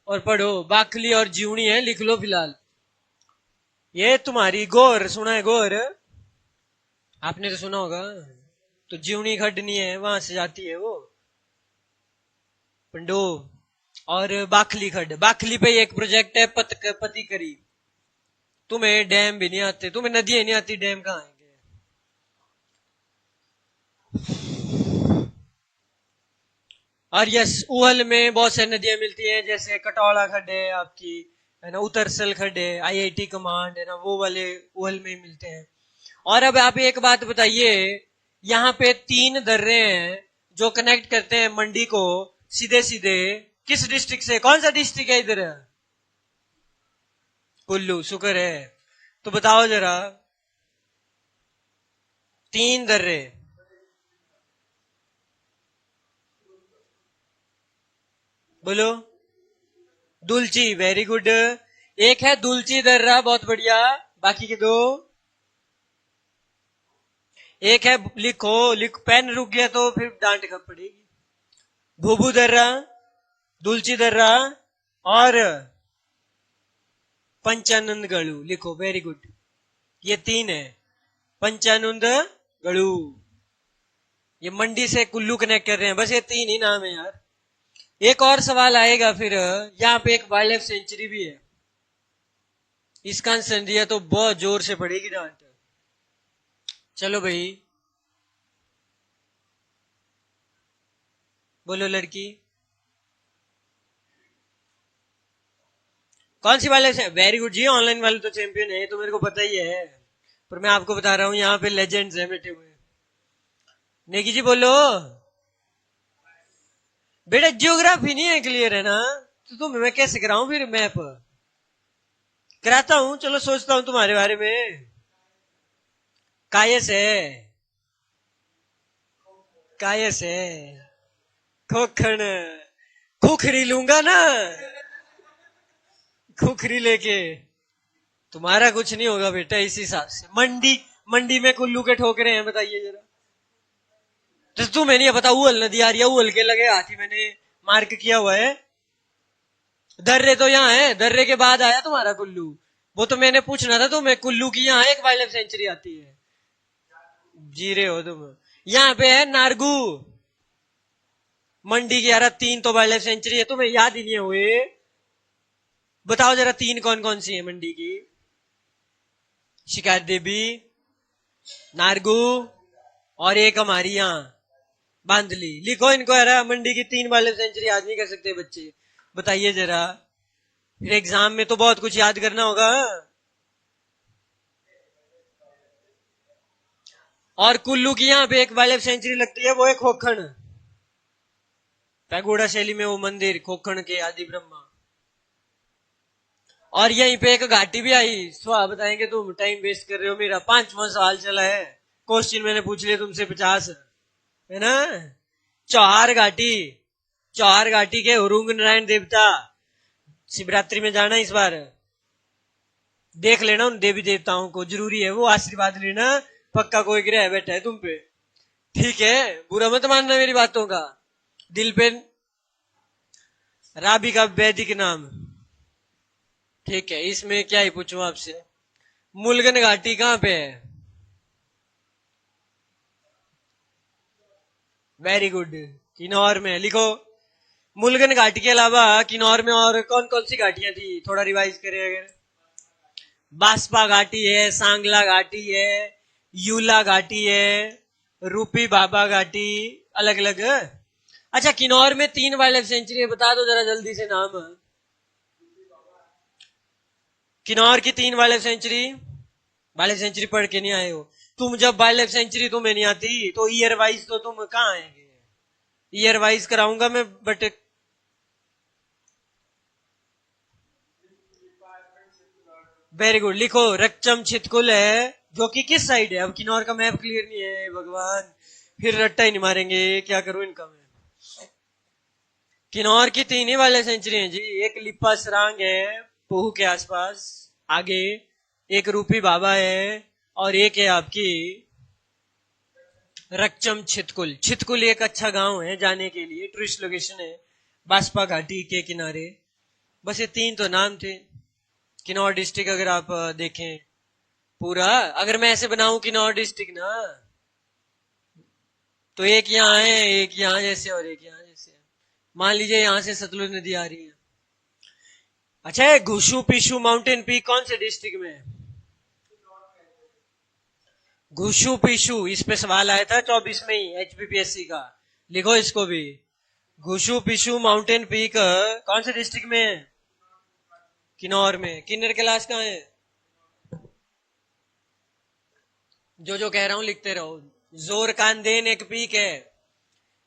Speaker 1: और पढ़ो। बाखली और जीवनी है, लिख लो फिलहाल। ये तुम्हारी गोर, सुना है गोर? आपने तो सुना होगा। तो जीवनी खड्डनी है, वहां से जाती है वो पंडो। और बाखली खड्ड, बाखली पे एक प्रोजेक्ट है पति करी। तुम्हें डैम भी नहीं आते, तुम्हें नदियां नहीं आती, डैम कहाँ आएंगे? और यस, ऊहल में बहुत सारी नदियां मिलती हैं, जैसे कटौला खड्ड है आपकी, है ना, उतरसल खड्ड है, आईआईटी कमांड है ना, वो वाले ऊहल में ही मिलते हैं। और अब आप एक बात बताइए, यहाँ पे 3 दर्रे हैं जो कनेक्ट करते हैं मंडी को सीधे सीधे, किस डिस्ट्रिक्ट से? कौन सा डिस्ट्रिक्ट है इधर? कुल्लू, शुक्र है। तो बताओ जरा, 3 दर्रे। बोलो। दुलची, वेरी गुड। एक है दुलची दर्रा, बहुत बढ़िया। बाकी के 2? एक है लिखो, पेन रुक गया तो फिर डांट खा पड़ेगी। भूभू दर्रा, दुलची दर्रा और पंचानंद गढ़ू लिखो। वेरी गुड, ये 3 है। पंचानंद गढ़ू, ये मंडी से कुल्लू कनेक्ट कर रहे हैं। बस ये 3 ही नाम है यार। एक और सवाल आएगा फिर। यहाँ पे एक वाइल्ड लाइफ सेंचुरी भी है, इसका आंसर दिया तो बहुत जोर से पड़ेगी डांट। चलो भाई, बोलो लड़की, कौन सी वाले से? वेरी गुड जी, ऑनलाइन वाले तो चैंपियन है, तो मेरे को पता ही है, पर मैं आपको बता रहा हूं यहाँ पे लेजेंड्स हैं बैठे हुए। नेकी जी बोलो। बेटा जियोग्राफी नहीं है क्लियर है ना, तो तुम्हें मैं कैसे कराऊं फिर मैप? कराता हूं, चलो सोचता हूं तुम्हारे बारे में। कायस है, कायस है, खोखण, खुखरी लूंगा ना, खुखरी लेके। तुम्हारा कुछ नहीं होगा बेटा इस हिसाब से। मंडी, मंडी में कुल्लू के ठोकरे हैं, बताइए जरा। तो तुम्हें नहीं पता उल नदी आ रही है, उल के लगे हाथी मैंने मार्क किया हुआ है। दर्रे तो यहाँ है, दर्रे के बाद आया तुम्हारा कुल्लू। वो तो मैंने पूछना था तुम्हें, कुल्लू की यहाँ एक वाइल्ड लाइफ सेंचुरी आती है। जी रहे हो तुम। यहाँ पे है नारगू। मंडी की यार 3 तो वाइल्ड लाइफ सेंचुरी है, तुम्हें याद ही नहीं हुए। बताओ जरा 3 कौन कौन सी है मंडी की? शिकायत देवी, नारगू और एक हमारी यहाँ बांधली। लिखो इनको यार, मंडी की 3 वाइल्ड लाइफ सेंचुरी याद नहीं कर सकते बच्चे, बताइए जरा। फिर एग्जाम में तो बहुत कुछ याद करना होगा। और कुल्लू की यहाँ पे एक वाइल्ड लाइफ सेंचुरी लगती है, वो है खोखण। पैगोडा शैली में वो मंदिर खोखण के आदि ब्रह्मा। और यहीं पे एक घाटी भी आई। सवाल बताएंगे तुम, टाइम वेस्ट कर रहे हो मेरा। 5वां सवाल चला है, क्वेश्चन मैंने पूछ लिया तुमसे 50 है ना। चौहार घाटी, चौहार घाटी के उरुंग नारायण देवता। शिवरात्रि में जाना इस बार, देख लेना उन देवी देवताओं को, जरूरी है वो आशीर्वाद लेना। पक्का कोई ग्रह बैठा है तुम पे, ठीक है? बुरा मत मानना मेरी बातों का। दिल पे राबी का वैदिक नाम, ठीक है? इसमें क्या ही पूछूं आपसे। मुलगन घाटी कहां पे है? वेरी गुड, किन्नौर में। लिखो, मुलगन घाटी के अलावा किन्नौर में और कौन कौन सी घाटियां थी, थोड़ा रिवाइज करें अगर। बास्पा घाटी है, सांगला घाटी है, यूला घाटी है, रूपी बाबा घाटी, अलग अलग। अच्छा, किन्नौर में 3 वाइल्ड लाइफ सेंचुरी है, बता दो जरा जल्दी से नाम। किन्नौर की 3 wild life sanctuary. Wild life sanctuary पढ़ के नहीं आए हो तुम। जब वाइल्ड लाइफ सेंचुरी तुम्हें नहीं आती तो ईयर वाइज तो तुम कहाँ आएंगे? ईयर वाइज कराऊंगा मैं, बट वेरी गुड। लिखो, रक्चम छितकुल है, जो कि किस साइड है? अब किन्नौर का मैप क्लियर नहीं है भगवान, फिर रट्टा ही नहीं मारेंगे, क्या करूं इनका मैं। किन्नौर की 3 ही वाले सेंचुरी है जी। एक लिप्पा सरांग है पोहू के आसपास आगे, एक रूपी बाबा है, और एक है आपकी रक्चम छितकुल। छितकुल एक अच्छा गांव है जाने के लिए, टूरिस्ट लोकेशन है बास्पा घाटी के किनारे। बस ये 3 तो नाम थे। किन्नौर डिस्ट्रिक्ट अगर आप देखें पूरा, अगर मैं ऐसे बनाऊं किन्नौर डिस्ट्रिक्ट ना, तो एक यहाँ है, एक यहाँ जैसे और एक यहाँ जैसे। मान लीजिए यहाँ से सतलुज नदी आ रही है। अच्छा, घुशु पिशु माउंटेन पीक कौन से डिस्ट्रिक्ट में है? घुशु पिशु, इस पे सवाल आया था 24 में ही एचपीपीएससी का। लिखो इसको भी। घुशु पिशु माउंटेन पीक कौन से डिस्ट्रिक्ट में है? किन्नौर में। किन्नर कैलाश कहाँ है? जो जो कह रहा हूं लिखते रहो। जोर कांदेन एक पीक है।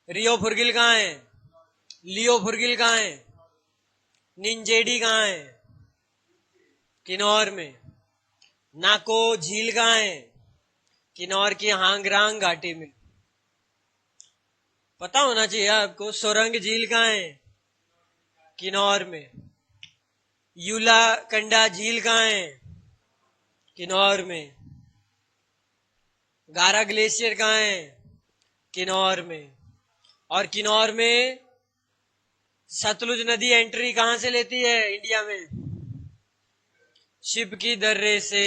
Speaker 1: रियो फुरगिल कहाँ है? लियो फुरगिल कहाँ है? निंजेडी कहाँ है? किन्नौर में। नाको झील कहाँ है? किन्नौर की हांगरांग घाटी में। पता होना चाहिए आपको। सोरंग झील कहाँ है? किन्नौर में। यूला कंडा झील कहाँ है? किन्नौर में। गारा ग्लेशियर कहाँ है? किन्नौर में। और किन्नौर में सतलुज नदी एंट्री कहां से लेती है इंडिया में? शिप की दर्रे से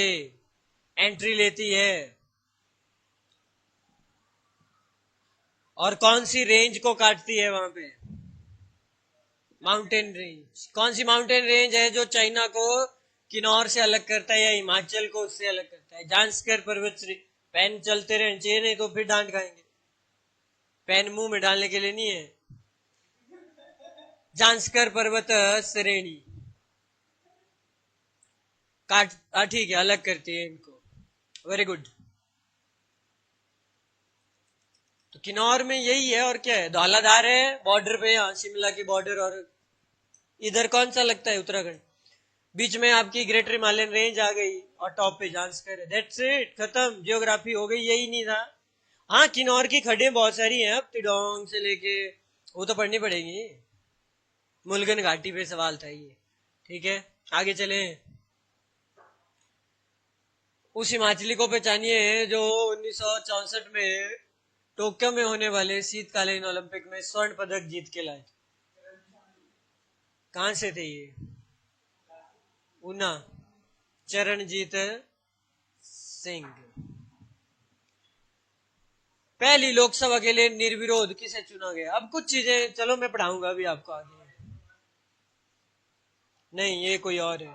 Speaker 1: एंट्री लेती है। और कौन सी रेंज को काटती है वहां पे? Mountain range. कौन सी माउंटेन रेंज है जो चाइना को किन्नौर से अलग करता है या हिमाचल को उससे अलग करता है? जांस्कर पर्वत श्रेणी। पेन चलते रहने चाहिए, नहीं तो फिर डांट खाएंगे। पेन मुंह में डालने के लिए नहीं है। जांस्कर पर्वत श्रेणी काट, ठीक है, अलग करती है इनको। Very good. तो किन्नौर में यही है, और क्या है? धौलाधार है बॉर्डर पे, यहाँ शिमला की बॉर्डर। और इधर कौन सा लगता है? उत्तराखंड। बीच में आपकी ग्रेटर हिमालयन रेंज आ गई और टॉप पे जांस्कर है। दैट्स इट, खत्म, जियोग्राफी हो गई। यही नहीं था? हाँ, किन्नौर की खड़े बहुत सारी हैं अब, टिडोंग से लेके, वो तो पढ़नी पड़ेगी। मुलगन घाटी पे सवाल था ये। ठीक है, आगे चले। उस हिमाचली को पहचानिए जो 1964 में टोक्यो में होने वाले शीतकालीन ओलंपिक में स्वर्ण पदक जीत के लाए। कहां से थे ये? ऊना। चरणजीत सिंह। पहली लोकसभा के लिए निर्विरोध किसे चुना गया? अब कुछ चीजें चलो मैं पढ़ाऊंगा अभी आपको आगे। नहीं, ये कोई और है।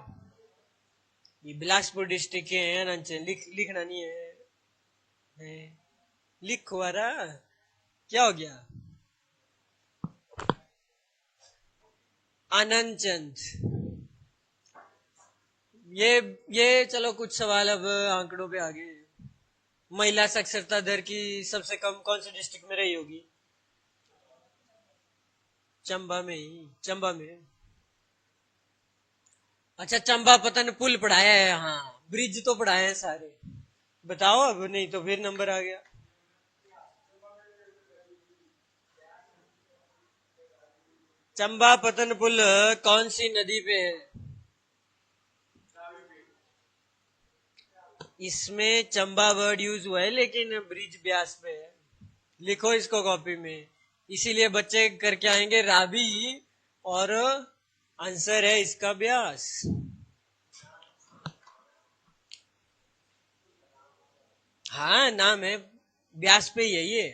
Speaker 1: ये बिलासपुर डिस्ट्रिक्ट के हैं। लिखना नहीं है। लिख हुआ रहा, क्या हो गया? आनंद चंद। ये चलो कुछ सवाल अब आंकड़ों पे आगे। महिला साक्षरता दर की सबसे कम कौन सी डिस्ट्रिक्ट में रही होगी? चंबा में ही। चंबा में। अच्छा, चंबा पतन पुल पढ़ाया है? हाँ, ब्रिज तो पढ़ाए हैं सारे। बताओ अब, नहीं तो फिर नंबर आ गया। चंबा पतन पुल कौन सी नदी पे है? इसमें चंबा वर्ड यूज हुआ है लेकिन ब्रिज ब्यास पे है। लिखो इसको कॉपी में, इसीलिए बच्चे करके आएंगे राबी, और आंसर है इसका ब्यास। हाँ, नाम है, ब्यास पे ही है ये।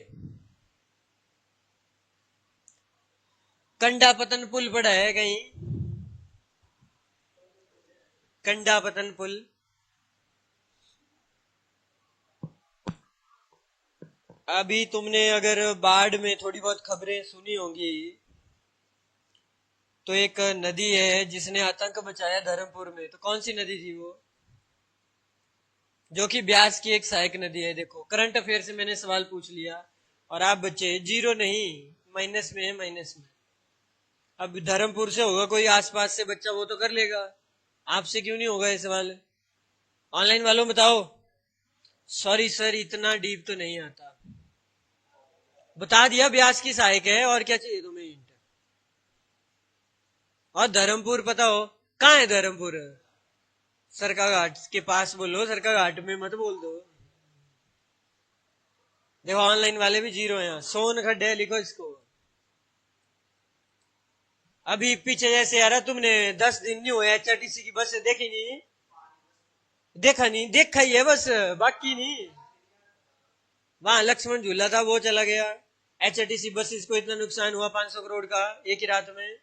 Speaker 1: कंडा पतन पुल पड़ा है कहीं? कंडा पतन पुल। अभी तुमने अगर बाढ़ में थोड़ी बहुत खबरें सुनी होंगी, तो एक नदी है जिसने आतंक मचाया धर्मपुर में, तो कौन सी नदी थी वो? जो कि ब्यास की एक सहायक नदी है। देखो, करंट अफेयर से मैंने सवाल पूछ लिया और आप बच्चे जीरो नहीं, माइनस में है, माइनस में। अब धर्मपुर से होगा कोई आसपास से बच्चा, वो तो कर लेगा। आपसे क्यों नहीं होगा ये सवाल? ऑनलाइन वालों बताओ। सॉरी सर, इतना डीप तो नहीं आता। बता दिया ब्यास की सहायक है, और क्या चाहिए तुम्हें? हिंट। और धर्मपुर पता हो? कहाँ है धर्मपुर? सरका घाट के पास बोलो, सरका घाट में मत बोल दो। देखो, ऑनलाइन वाले भी जीरो हैं। सोन खड्डे लिखो इसको। अभी पीछे जैसे यार तुमने 10 दिन नहीं हुए HRTC की बस देखी नहीं? देखा नहीं? देखा ही है बस, बाकी नहीं। वहां लक्ष्मण झूला था, वो चला गया। HRTC बसेस को इतना नुकसान हुआ 500 करोड़ का एक ही रात में।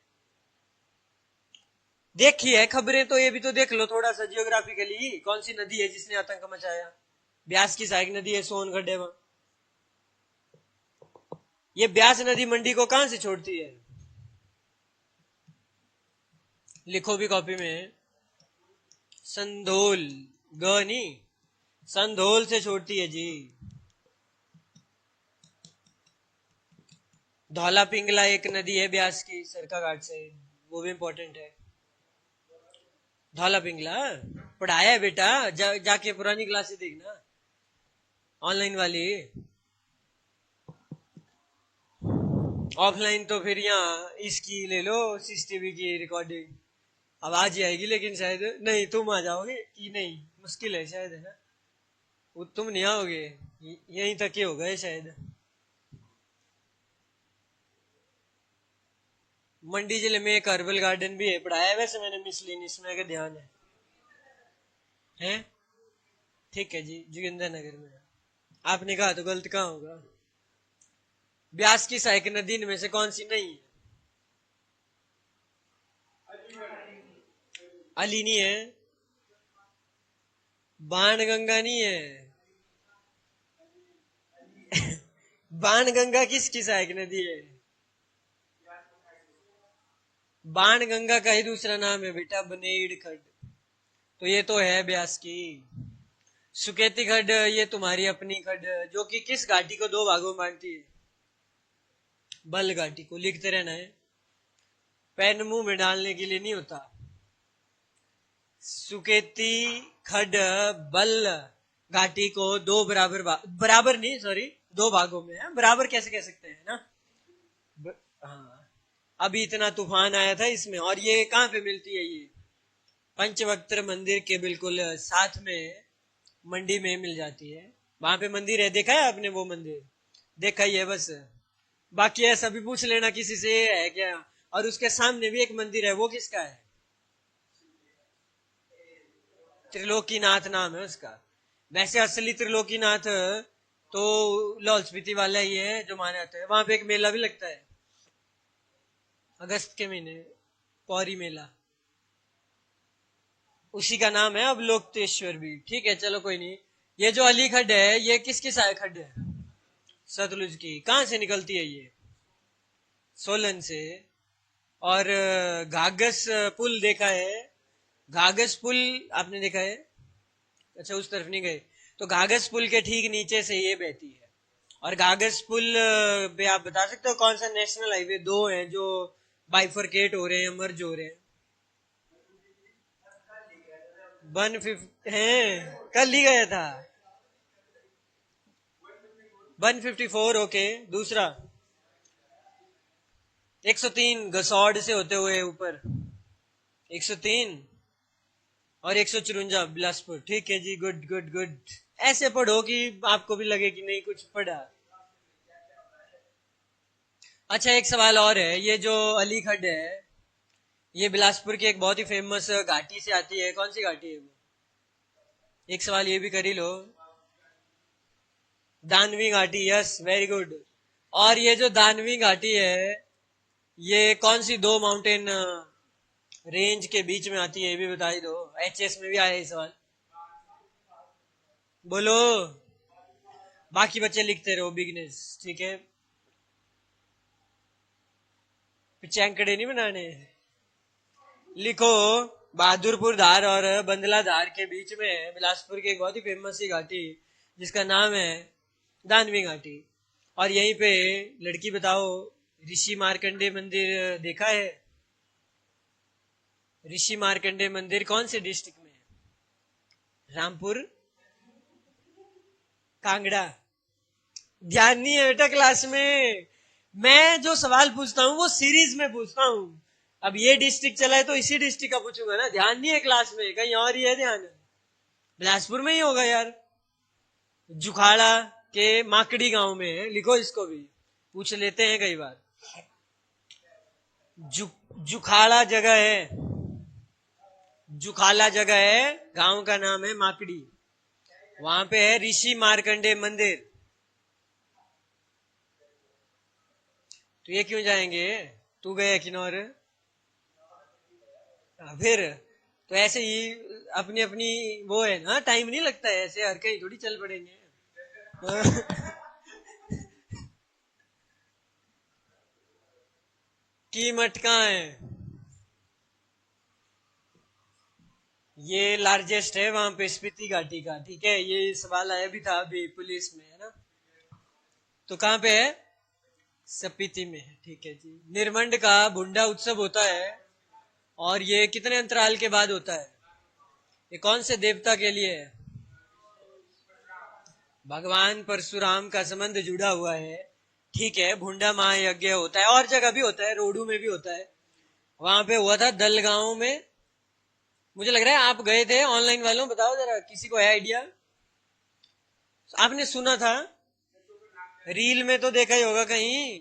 Speaker 1: देखी है खबरें तो, ये भी तो देख लो थोड़ा सा जियोग्राफिकली। कौन सी नदी है जिसने आतंक मचाया? ब्यास की सहायक नदी है सोन खड्डे। ये ब्यास नदी मंडी को कहां से छोड़ती है? लिखो भी कॉपी में। संधोल। गनी, संधोल से छोड़ती है जी। धौला पिंगला एक नदी है ब्यास की सरका घाट से, वो भी इंपॉर्टेंट है। धौला पिंगला पढ़ाया है बेटा, जाके पुरानी क्लासेस देखना, ऑनलाइन वाली। ऑफलाइन तो फिर यहाँ इसकी ले लो, CCTV की रिकॉर्डिंग। अब आज ही आएगी, लेकिन शायद नहीं, तुम आ जाओगे कि नहीं, मुश्किल है शायद, है ना? वो तुम नहीं आओगे, यहीं तक ही हो गए शायद। मंडी जिले में एक हर्बल गार्डन भी है, पढ़ाया है वैसे मैंने मिसलिनियस में, अगर ध्यान है। ठीक है जी, जोगिंदर नगर में। आपने कहा तो गलत कहाँ होगा। ब्यास की सहायक नदी इनमें से कौन सी नहीं है? अली नहीं है, बाण गंगा नहीं है। बाण गंगा किसकी सहायक नदी है? बाण गंगा का ही दूसरा नाम है बेटा, बनेड़ खड्ड। तो ये तो है ब्यास की। सुकेती खड्ड ये तुम्हारी अपनी खड्ड, जो कि किस घाटी को दो भागों में बांटती है? बल घाटी को। लिखते रहना है, पेन मुंह में डालने के लिए नहीं होता। सुकेती खड्ड बल घाटी को दो बराबर नहीं, सॉरी, दो भागों में है। बराबर कैसे कह सकते हैं ना। हाँ, अभी इतना तूफान आया था इसमें। और ये कहाँ पे मिलती है? ये पंचवक्त्र मंदिर के बिल्कुल साथ में मंडी में मिल जाती है। वहां पे मंदिर है, देखा है आपने वो मंदिर? देखा ही है बस। बाकी ऐसा भी पूछ लेना किसी से है क्या। और उसके सामने भी एक मंदिर है, वो किसका है? त्रिलोकीनाथ नाम है उसका। वैसे असली त्रिलोकीनाथ तो लाहौल स्पीति वाला ही है जो माना जाता है। वहां पे एक मेला भी लगता है अगस्त के महीने, पौरी मेला। उसी का नाम है अब लोकतेश्वर भी। ठीक है, चलो कोई नहीं। ये जो अली खड्ड है, ये किसकी सहायक खड्ड है? सतलुज की। कहां से निकलती है ये? सोलन से। और घाघस पुल देखा है? घाघस पुल आपने देखा है? अच्छा, उस तरफ नहीं गए। तो घाघस पुल के ठीक नीचे से ये बहती है। और घाघस पुल पे आप बता सकते हो कौन सा नेशनल हाईवे दो हैं जो बाइफरकेट हो रहे हैं, मर्ज हो रहे हैं? 150 है, कल ही गया था। 154, ओके। दूसरा 103 गसौड से होते हुए ऊपर 103, और 154 बिलासपुर। ठीक है जी, गुड गुड गुड। ऐसे पढ़ो कि आपको भी लगे कि नहीं कुछ पढ़ा। अच्छा, एक सवाल और है। ये जो अली खड्ड है, ये बिलासपुर की एक बहुत ही फेमस घाटी से आती है। कौन सी घाटी है वो? एक सवाल ये भी कर ही लो। दानवी घाटी, यस, वेरी गुड। और ये जो दानवी घाटी है, ये कौन सी दो माउंटेन रेंज के बीच में आती है? ये भी बता ही दो, एचएस में भी आया ये सवाल। बोलो, बाकी बच्चे लिखते रहो, बिगनेस। ठीक है, पिचैंकड़े नहीं बनाने। लिखो, बहादुरपुर धार और बंदला धार के बीच में है बिलासपुर की एक बहुत ही फेमस सी घाटी, जिसका नाम है दानवी घाटी। और यहीं पे लड़की बताओ, ऋषि मार्कंडे मंदिर देखा है? ऋषि मार्कंडे मंदिर कौन से डिस्ट्रिक्ट में है? रामपुर, कांगड़ा। ध्यान नहीं है बेटा क्लास में। मैं जो सवाल पूछता हूँ वो सीरीज में पूछता हूँ। अब ये डिस्ट्रिक्ट चला है तो इसी डिस्ट्रिक्ट का पूछूंगा ना। ध्यान नहीं है क्लास में, कहीं और ही है ध्यान। बिलासपुर में ही होगा यार। जुखाड़ा के माकड़ी गांव में है, लिखो इसको भी, पूछ लेते हैं कई बार। जुखाड़ा जगह है, जुखाला जगह है, गांव का नाम है माकड़ी। वहां पे है ऋषि मार्कंडे मंदिर। तो ये क्यों जाएंगे? तू गया किन्नौर? फिर तो ऐसे ही अपनी अपनी वो है ना, टाइम नहीं लगता है ऐसे हर कहीं थोड़ी चल पड़ेंगे। कीमत कहाँ है? ये लार्जेस्ट है वहां पे स्पीति घाटी का। ठीक है, ये सवाल आया भी था अभी पुलिस में, है ना। तो कहाँ पे है? स्पीति में है। ठीक है जी। निर्मंड का भुंडा उत्सव होता है, और ये कितने अंतराल के बाद होता है? ये कौन से देवता के लिए है? भगवान परशुराम का संबंध जुड़ा हुआ है। ठीक है, भुंडा महायज्ञ होता है, और जगह भी होता है, रोडू में भी होता है। वहां पे हुआ था दलगांव में। मुझे लग रहा है आप गए थे, ऑनलाइन वालों बताओ जरा, किसी को है आइडिया? आपने सुना था, रील में तो देखा ही होगा कहीं,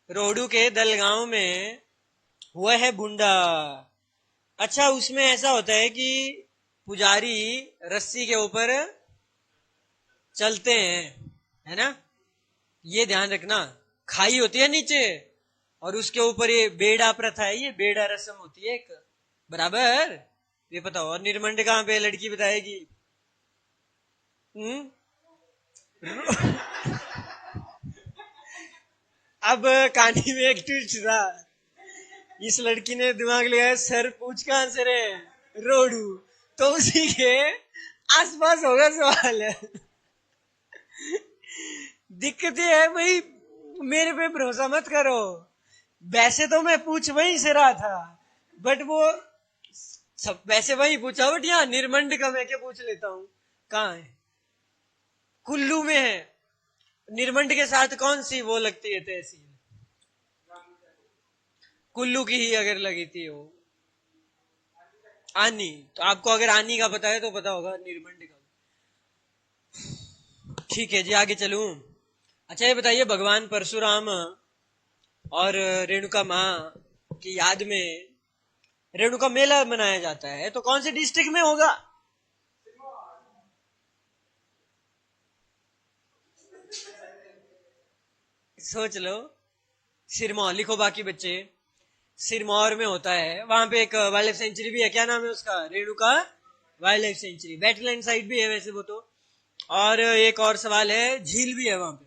Speaker 1: रोडू के दलगांव में हुआ है बुंडा। अच्छा, उसमें ऐसा होता है कि पुजारी रस्सी के ऊपर चलते हैं, है ना? ये ध्यान रखना, खाई होती है नीचे और उसके ऊपर ये बेड़ा प्रथा है, ये बेड़ा रस्म होती है एक, बराबर? ये पता हो। और निर्मंड कहाँ पे लड़की बताएगी? हम्म। अब कहानी में एक ट्विस्ट था। इस लड़की ने दिमाग लगाया, सर पूछ कहां से रे? रोडू। तो उसी के आसपास होगा सवाल है। दिक्कत ये है भाई, मेरे पे भरोसा मत करो। वैसे तो मैं पूछ वहीं से रहा था, बट वो सब वैसे वही पूछा, बट यहाँ निर्मंड का मैं क्या पूछ लेता हूँ। कहाँ है? कुल्लू में है। निर्मंड के साथ कौन सी वो लगती है तहसील? कुल्लू की ही अगर लगी थी वो आनी, तो आपको अगर आनी का पता है तो पता होगा निर्मंड का। ठीक है जी, आगे चलूं। अच्छा, ये बताइए, भगवान परशुराम और रेणुका माँ की याद में रेणुका मेला मनाया जाता है, तो कौन से डिस्ट्रिक्ट में होगा? सोच लो। सिरमौर लिखो बाकी बच्चे। सिरमौर में होता है, वहां पे एक वाइल्ड लाइफ सेंचुरी भी है। क्या नाम है उसका? Renuka wild life sanctuary. Wetland side भी है वैसे वो तो। और एक और सवाल है, झील भी है वहां पे,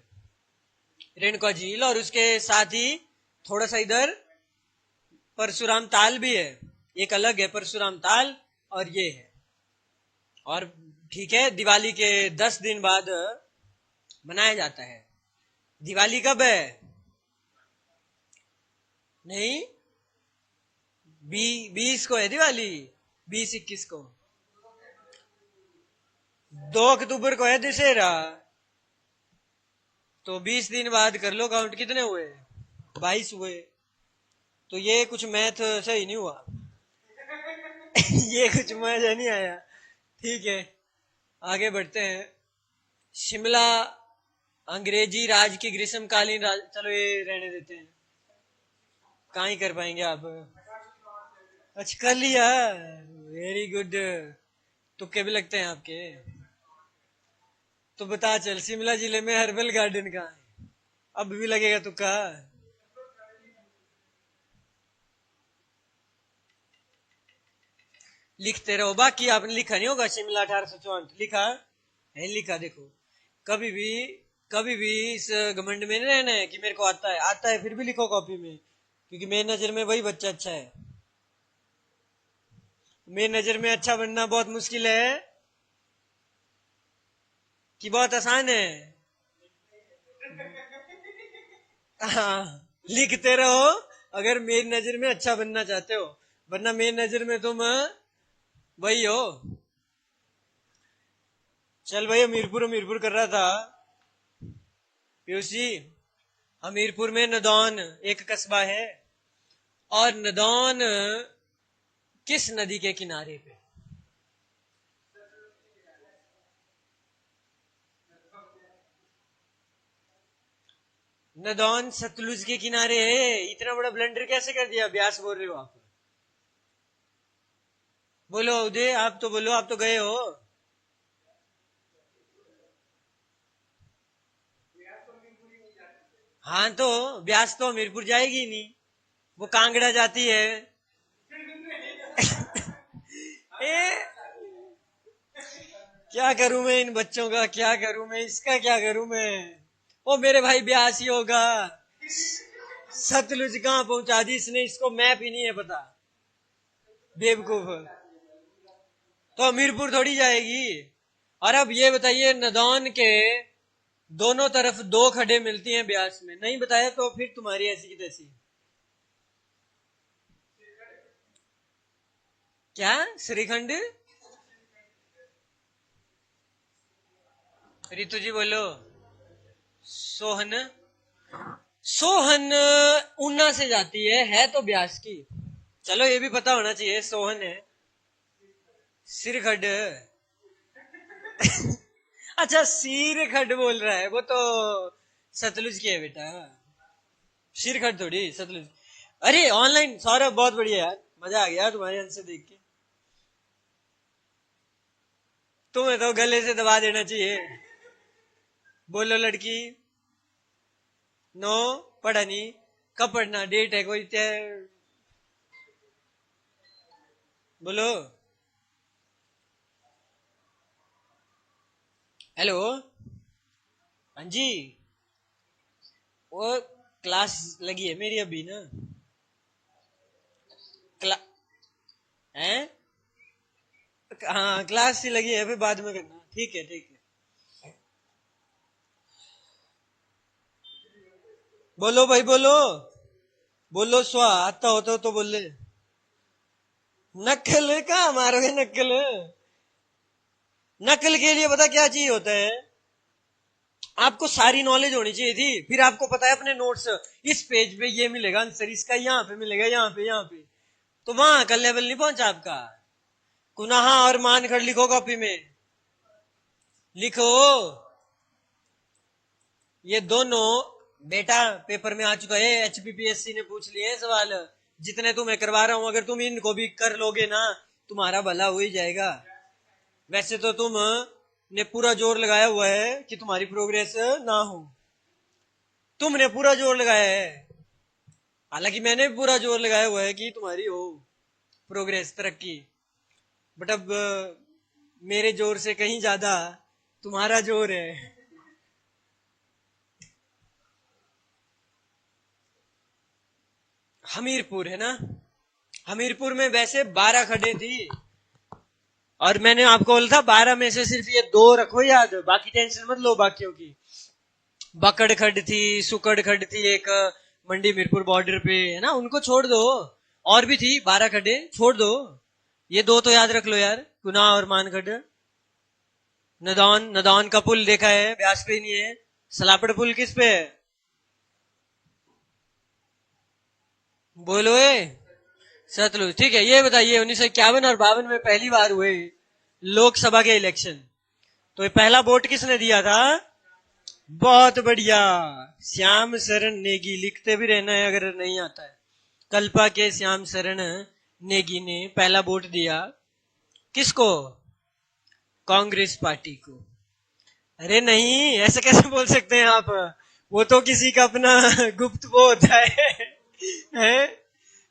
Speaker 1: रेणुका झील, और उसके साथ ही थोड़ा सा इधर परशुराम ताल भी है। एक अलग है परशुराम ताल, और ये है। और ठीक है, दिवाली के 10 दिन बाद मनाया जाता है। दिवाली कब है? नहीं, 20 को है दिवाली। 20-21 को। 2 अक्टूबर को है दशहरा। तो 20 दिन बाद कर लो काउंट, कितने हुए? 22 हुए। तो ये कुछ मैथ सही नहीं हुआ। ये कुछ मजा नहीं आया। ठीक है, आगे बढ़ते हैं। शिमला अंग्रेजी राज की ग्रीष्मकालीन चलो ये रहने देते हैं, कहाँ ही कर पाएंगे आप। अच्छा, कर लिया। Very good. तुक्के भी लगते हैं आपके। तो बता चल, शिमला जिले में हर्बल गार्डन कहाँ है? अब भी लगेगा तुक्का। लिखते रहो, बाकी आपने लिखा नहीं होगा शिमला 1864 लिखा है? लिखा देखो। कभी भी कभी भी इस घमंड में नहीं रहना है कि मेरे को आता है, आता है फिर भी लिखो कॉपी में, क्योंकि मेरी नजर में वही बच्चा अच्छा है। मेरी नजर में अच्छा बनना बहुत मुश्किल है कि बहुत आसान है? हाँ, लिखते रहो अगर मेरी नजर में अच्छा बनना चाहते हो, वरना मेरी नजर में तुम वही हो। चल भाई, हमीरपुर हमीरपुर कर रहा था पीयूष जी। हमीरपुर में नदौन एक कस्बा है, और नदौन किस नदी के किनारे पे? नदौन सतलुज के किनारे है। इतना बड़ा ब्लंडर कैसे कर दिया? ब्यास बोल रहे हो आप? बोलो उदय, आप तो बोलो, आप तो गए हो। हाँ, तो ब्यास तो हमीरपुर जाएगी ही नहीं, वो कांगड़ा जाती है। ए, क्या करूं मैं इन बच्चों का, क्या करूं मैं इसका, क्या करूं मैं? ओ मेरे भाई, ब्यास ही होगा। सतलुज कहाँ पहुंचा दी इसने, इसको मैप ही नहीं है पता, बेवकूफ। तो हमीरपुर थोड़ी जाएगी। और अब ये बताइए, नदौन के दोनों तरफ दो खड्डे मिलती हैं ब्यास में, नहीं बताया तो फिर तुम्हारी ऐसी की तैसी। क्या? श्रीखंड? रितु जी बोलो। सोहन? सोहन ऊना से जाती है तो ब्यास की। चलो ये भी पता होना चाहिए, सोहन है। सिरखड? अच्छा, सिर खड बोल रहा है वो तो सतलुज की है बेटा। सिर खड थोड़ी सतलुज। अरे ऑनलाइन सौरभ बहुत बढ़िया यार, मजा आ गया तुम्हारे आंसर देख के। तुम्हें तो गले से दबा देना चाहिए। बोलो लड़की। नो, पढ़ा नहीं। कब पढ़ना, डेट है कोई बोलो। हेलो। हाँ जी। वो क्लास लगी है मेरी अभी ना। क्ला हैं? हाँ क्लास ही लगी है, फिर बाद में करना। ठीक है ठीक है। बोलो भाई बोलो। बोलो स्वा आता होता तो बोले। नकल कहाँ मारोगे नकल। नकल के लिए पता क्या चाहिए होता है? आपको सारी नॉलेज होनी चाहिए थी, फिर आपको पता है अपने नोट्स इस पेज पे ये मिलेगा आंसर, इसका यहाँ पे मिलेगा, यहाँ पे तो वहां का लेवल नहीं पहुंचा आपका। कुनाहा और मानखड़ लिखो कॉपी में। लिखो। ये दोनों बेटा पेपर में आ चुका है, एचपीपीएससी ने पूछ लिए हैं सवाल। जितने तुम्हें करवा रहा हूं अगर तुम इनको भी कर लोगे ना, तुम्हारा भला हो ही जाएगा। वैसे तो तुम ने पूरा जोर लगाया हुआ है कि तुम्हारी प्रोग्रेस ना हो। तुमने पूरा जोर लगाया है, हालांकि मैंने भी पूरा जोर लगाया हुआ है कि तुम्हारी हो प्रोग्रेस, तरक्की। बट अब मेरे जोर से कहीं ज्यादा तुम्हारा जोर है। हमीरपुर है ना। हमीरपुर में वैसे 12 खड्डे थी, और मैंने आपको बोला था 12 में से सिर्फ ये 2 रखो याद, बाकी टेंशन मत लो बाकियों की। बकड़ खड्ड थी, सुकड़ खड्ड थी एक, मंडी मीरपुर बॉर्डर पे है ना, उनको छोड़ दो। और भी थी 12 खड्डे, छोड़ दो। ये 2 तो याद रख लो यार, गुना और मानखड्ड। नदौन, नदौन का पुल देखा है, ब्यास पे नहीं है। सलापड़ पुल किस पे है? बोलो ए। सतलुज। ठीक है, ये बताइए 1951 और 52 में पहली बार हुए लोकसभा के इलेक्शन, तो ये पहला वोट किसने दिया था? बहुत बढ़िया। श्याम शरण नेगी, लिखते भी रहना है अगर नहीं आता है। कल्पा के श्याम शरण नेगी ने पहला वोट दिया किसको? कांग्रेस पार्टी को। अरे नहीं, ऐसे कैसे बोल सकते हैं आप? वो तो किसी का अपना गुप्त वो होता है?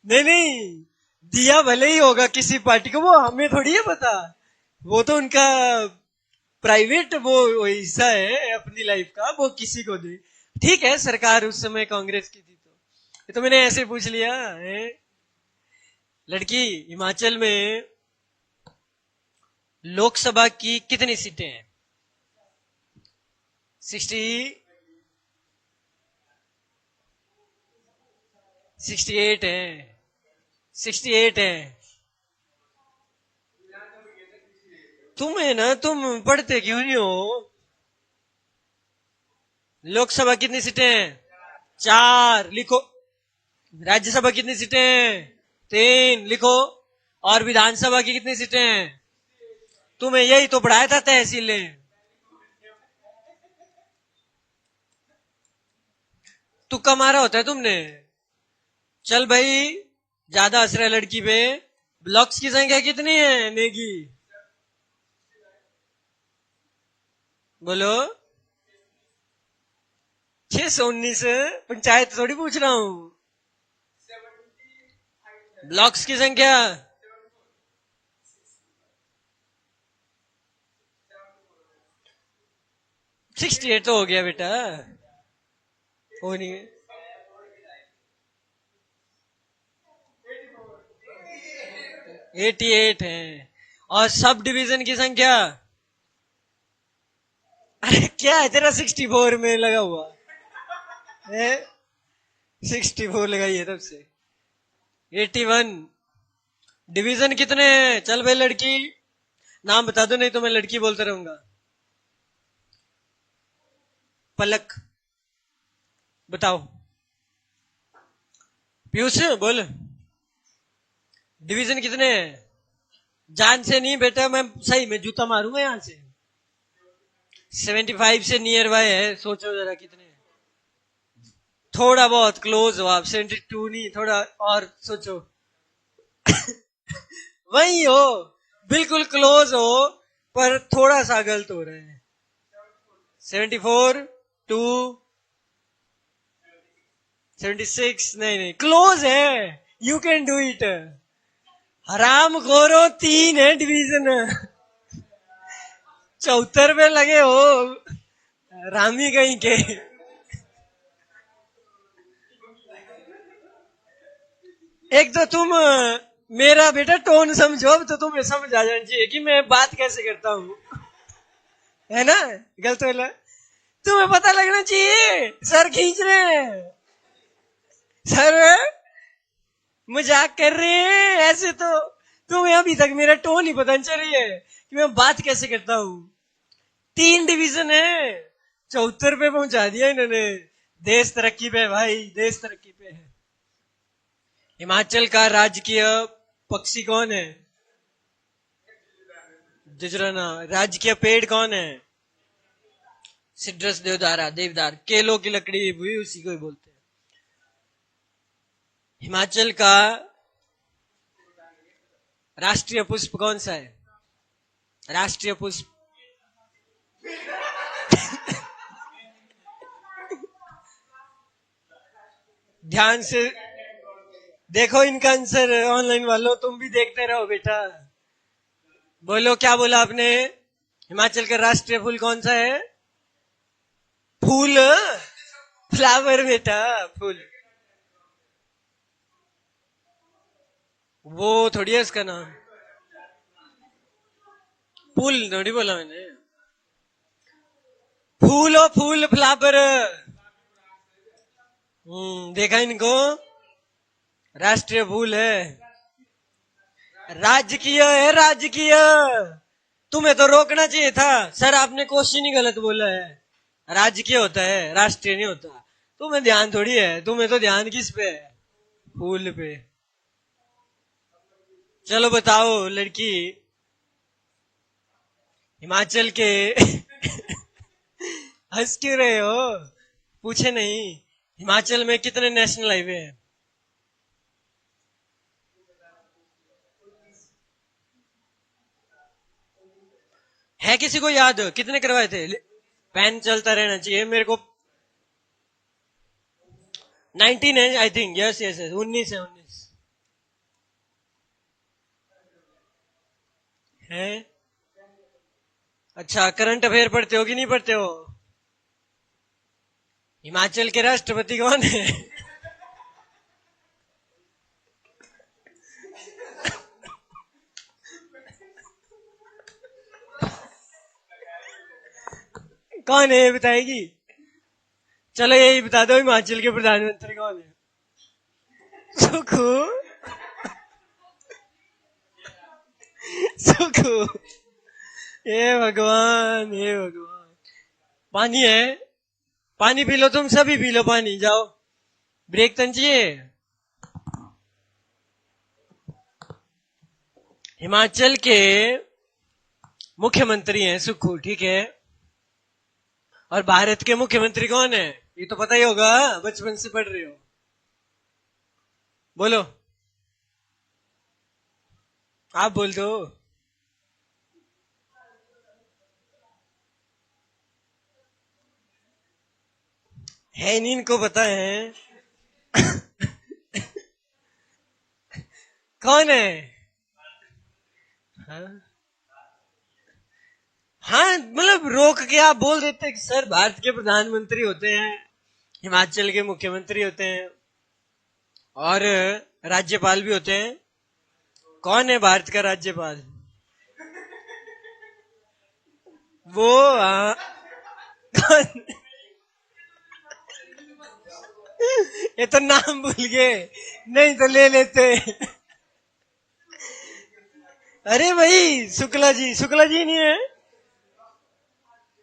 Speaker 1: नहीं नहीं, दिया भले ही होगा किसी पार्टी को, वो हमें थोड़ी है पता। वो तो उनका प्राइवेट वो हिस्सा है अपनी लाइफ का, वो किसी को दे। ठीक है, सरकार उस समय कांग्रेस की थी, तो ये तो मैंने ऐसे पूछ लिया है। लड़की, हिमाचल में लोकसभा की कितनी सीटें हैं? 68 है। 68 है। तुम्हें ना, तुम पढ़ते क्यों नहीं हो? लोकसभा कितनी सीटें हैं? 4 लिखो। राज्यसभा कितनी सीटें हैं? 3 लिखो। और विधानसभा की कितनी सीटें हैं? तुम्हें यही तो पढ़ाया था तहसीलें। तुक्का मारा होता है तुमने। चल भाई, ज्यादा हंस रहा है लड़की पे। ब्लॉक्स की संख्या कितनी है नेगी? बोलो। 619। पंचायत थोड़ी पूछ रहा हूं। ब्लॉक्स की संख्या 68 तो हो गया बेटा। हो नहीं है। 88 है। और सब डिवीजन की संख्या? अरे क्या है तेरा 64 में लगा हुआ है? 64 लगाई है तब से। 81। डिवीजन कितने हैं? चल भाई लड़की, नाम बता दो नहीं तो मैं लड़की बोलता रहूंगा। पलक, बताओ। पीयूष बोल। डिवीजन कितने हैं? जान से नहीं बेटा, मैं सही में जूता मारूंगा यहां से। 75 से नियर बाय है, सोचो जरा कितने। थोड़ा बहुत क्लोज हो आप, 72 नहीं, थोड़ा और सोचो। वही हो, बिल्कुल क्लोज हो, पर थोड़ा सा गलत हो रहा है। 74, 2, 76, नहीं नहीं, क्लोज है, यू कैन डू इट। हराम खोरो, 3 है डिवीजन, 74 पे लगे हो, रामी कहीं के। एक तो तुम मेरा बेटा टोन समझो, अब तो तुम्हें समझ आ जाना चाहिए कि मैं बात कैसे करता हूँ, है ना? गलत बोला, तुम्हें पता लगना चाहिए सर खींच रहे हैं, सर मजाक कर रहे हैं ऐसे। तो तुम्हें अभी तक मेरा टोन ही पता नहीं चल रही है कि मैं बात कैसे करता हूँ। 3 डिवीजन है, 74 पे पहुंचा दिया इन्होंने। देश तरक्की पे भाई, देश तरक्की पे है। हिमाचल का राजकीय पक्षी कौन है? जुजराना। राजकीय पेड़ कौन है? सिड्रस देवदारा, देवदार, केलों की लकड़ी भी उसी को ही बोलते हैं। हिमाचल का राष्ट्रीय पुष्प कौन सा है? राष्ट्रीय पुष्प। ध्यान से देखो इनका आंसर, ऑनलाइन वालों तुम भी देखते रहो बेटा। बोलो, क्या बोला आपने? हिमाचल का राष्ट्रीय फूल कौन सा है? फूल, फ्लावर बेटा, फूल। वो थोड़ी है इसका नाम, फूल थोड़ी बोला मैंने। फूल हो, फूल, फ्लावर। देखा इनको, राष्ट्रीय फूल है, राजकीय है, राजकीय। तुम्हें तो रोकना चाहिए था सर, आपने क्वेश्चन ही गलत बोला है। राजकीय होता है, राष्ट्रीय नहीं होता। तुम्हें ध्यान थोड़ी है, तुम्हें तो ध्यान किस पे है? फूल पे। चलो बताओ लड़की, हिमाचल के हंस क्यों रहे हो? पूछे नहीं, हिमाचल में कितने नेशनल हाईवे हैं? है किसी को याद कितने करवाए थे? पेन चलता रहना चाहिए मेरे को। 19 है I think, yes yes yes, 19 है, 19 है। अच्छा, करंट अफेयर पढ़ते हो कि नहीं पढ़ते हो? हिमाचल के राष्ट्रपति कौन है? कौन है ये बताएगी? चलो यही बता दो, हिमाचल के प्रधानमंत्री कौन है? सुखू, सुखू। हे भगवान, हे भगवान। पानी है, पानी पी लो, तुम सभी पी लो पानी, जाओ ब्रेक तन चाहिए। हिमाचल के मुख्यमंत्री हैं सुखू, ठीक है? और भारत के मुख्यमंत्री कौन है? ये तो पता ही होगा, बचपन से पढ़ रहे हो। बोलो, आप बोल दो। है नहीं, इनको पता है। कौन है? हाँ, हाँ, मतलब रोक के आप बोल देते हैं कि सर भारत के प्रधानमंत्री होते हैं, हिमाचल के मुख्यमंत्री होते हैं, और राज्यपाल भी होते हैं। कौन है भारत का राज्यपाल? वो कौन? ये तो नाम भूल गए, नहीं तो ले लेते। अरे भाई, शुक्ला जी, शुक्ला जी नहीं है?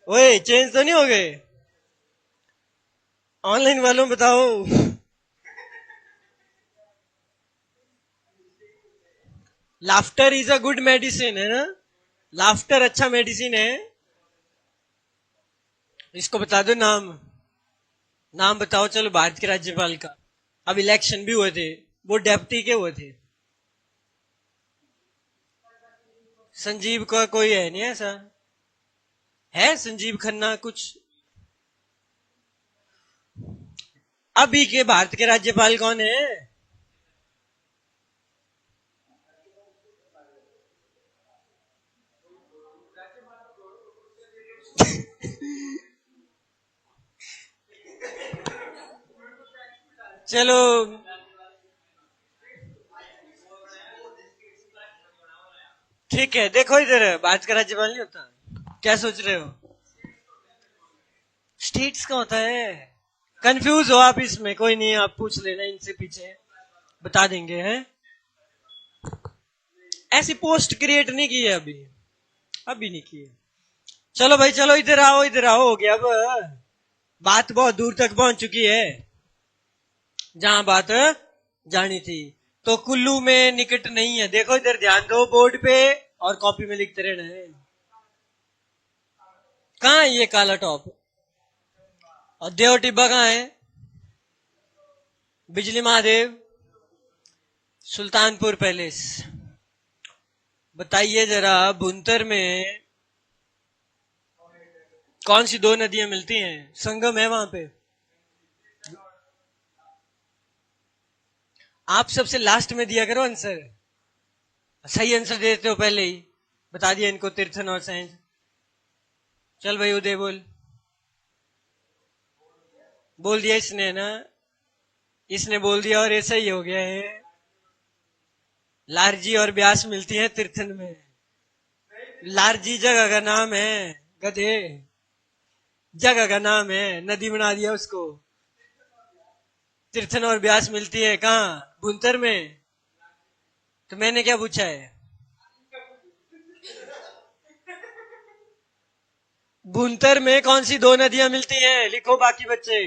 Speaker 1: ओए, चेंज तो नहीं हो गए? ऑनलाइन वालों बताओ। Laughter is a good medicine, है ना? लाफ्टर अच्छा मेडिसिन है। इसको बता दो नाम। नाम बताओ चलो भारत के राज्यपाल का। अब इलेक्शन भी हुए थे, वो डेप्टी के हुए थे। संजीव का कोई है नहीं ऐसा? है संजीव खन्ना कुछ? अभी के भारत के राज्यपाल कौन है? चलो ठीक है, देखो इधर भारत का राज्यपाल नहीं होता। क्या सोच रहे हो? स्टेट्स का होता है। कंफ्यूज हो आप इसमें? कोई नहीं, आप पूछ लेना इनसे पीछे, बता देंगे हैं। ऐसी पोस्ट क्रिएट नहीं की है अभी, अभी नहीं की है। चलो भाई चलो, इधर आओ इधर आओ, हो गया अब। बात बहुत दूर तक पहुंच चुकी है जहां बात जानी थी। तो कुल्लू में निकट नहीं है, देखो इधर ध्यान दो बोर्ड पे और कॉपी में लिखते रहना है। कहाँ है ये काला टॉप? और देव टिब्बा कहाँ है? बिजली महादेव, सुल्तानपुर पैलेस। बताइए जरा, भुंतर में कौन सी दो नदियां मिलती हैं, संगम है वहां पे? आप सबसे लास्ट में दिया करो आंसर। सही आंसर देते हो पहले ही, बता दिया इनको तीर्थन और साइंस। चल भाई उदय बोल। बोल दिया इसने ना, इसने बोल दिया और ऐसा ही हो गया है। लारजी और ब्यास मिलती है तीर्थन में। लारजी जगह का नाम है गधे, जगह का नाम है, नदी बना दिया उसको। तीर्थन और ब्यास मिलती है कहाँ? भुंतर में। तो मैंने क्या पूछा है? भुंतर में कौन सी दो नदियां मिलती हैं, लिखो बाकी बच्चे।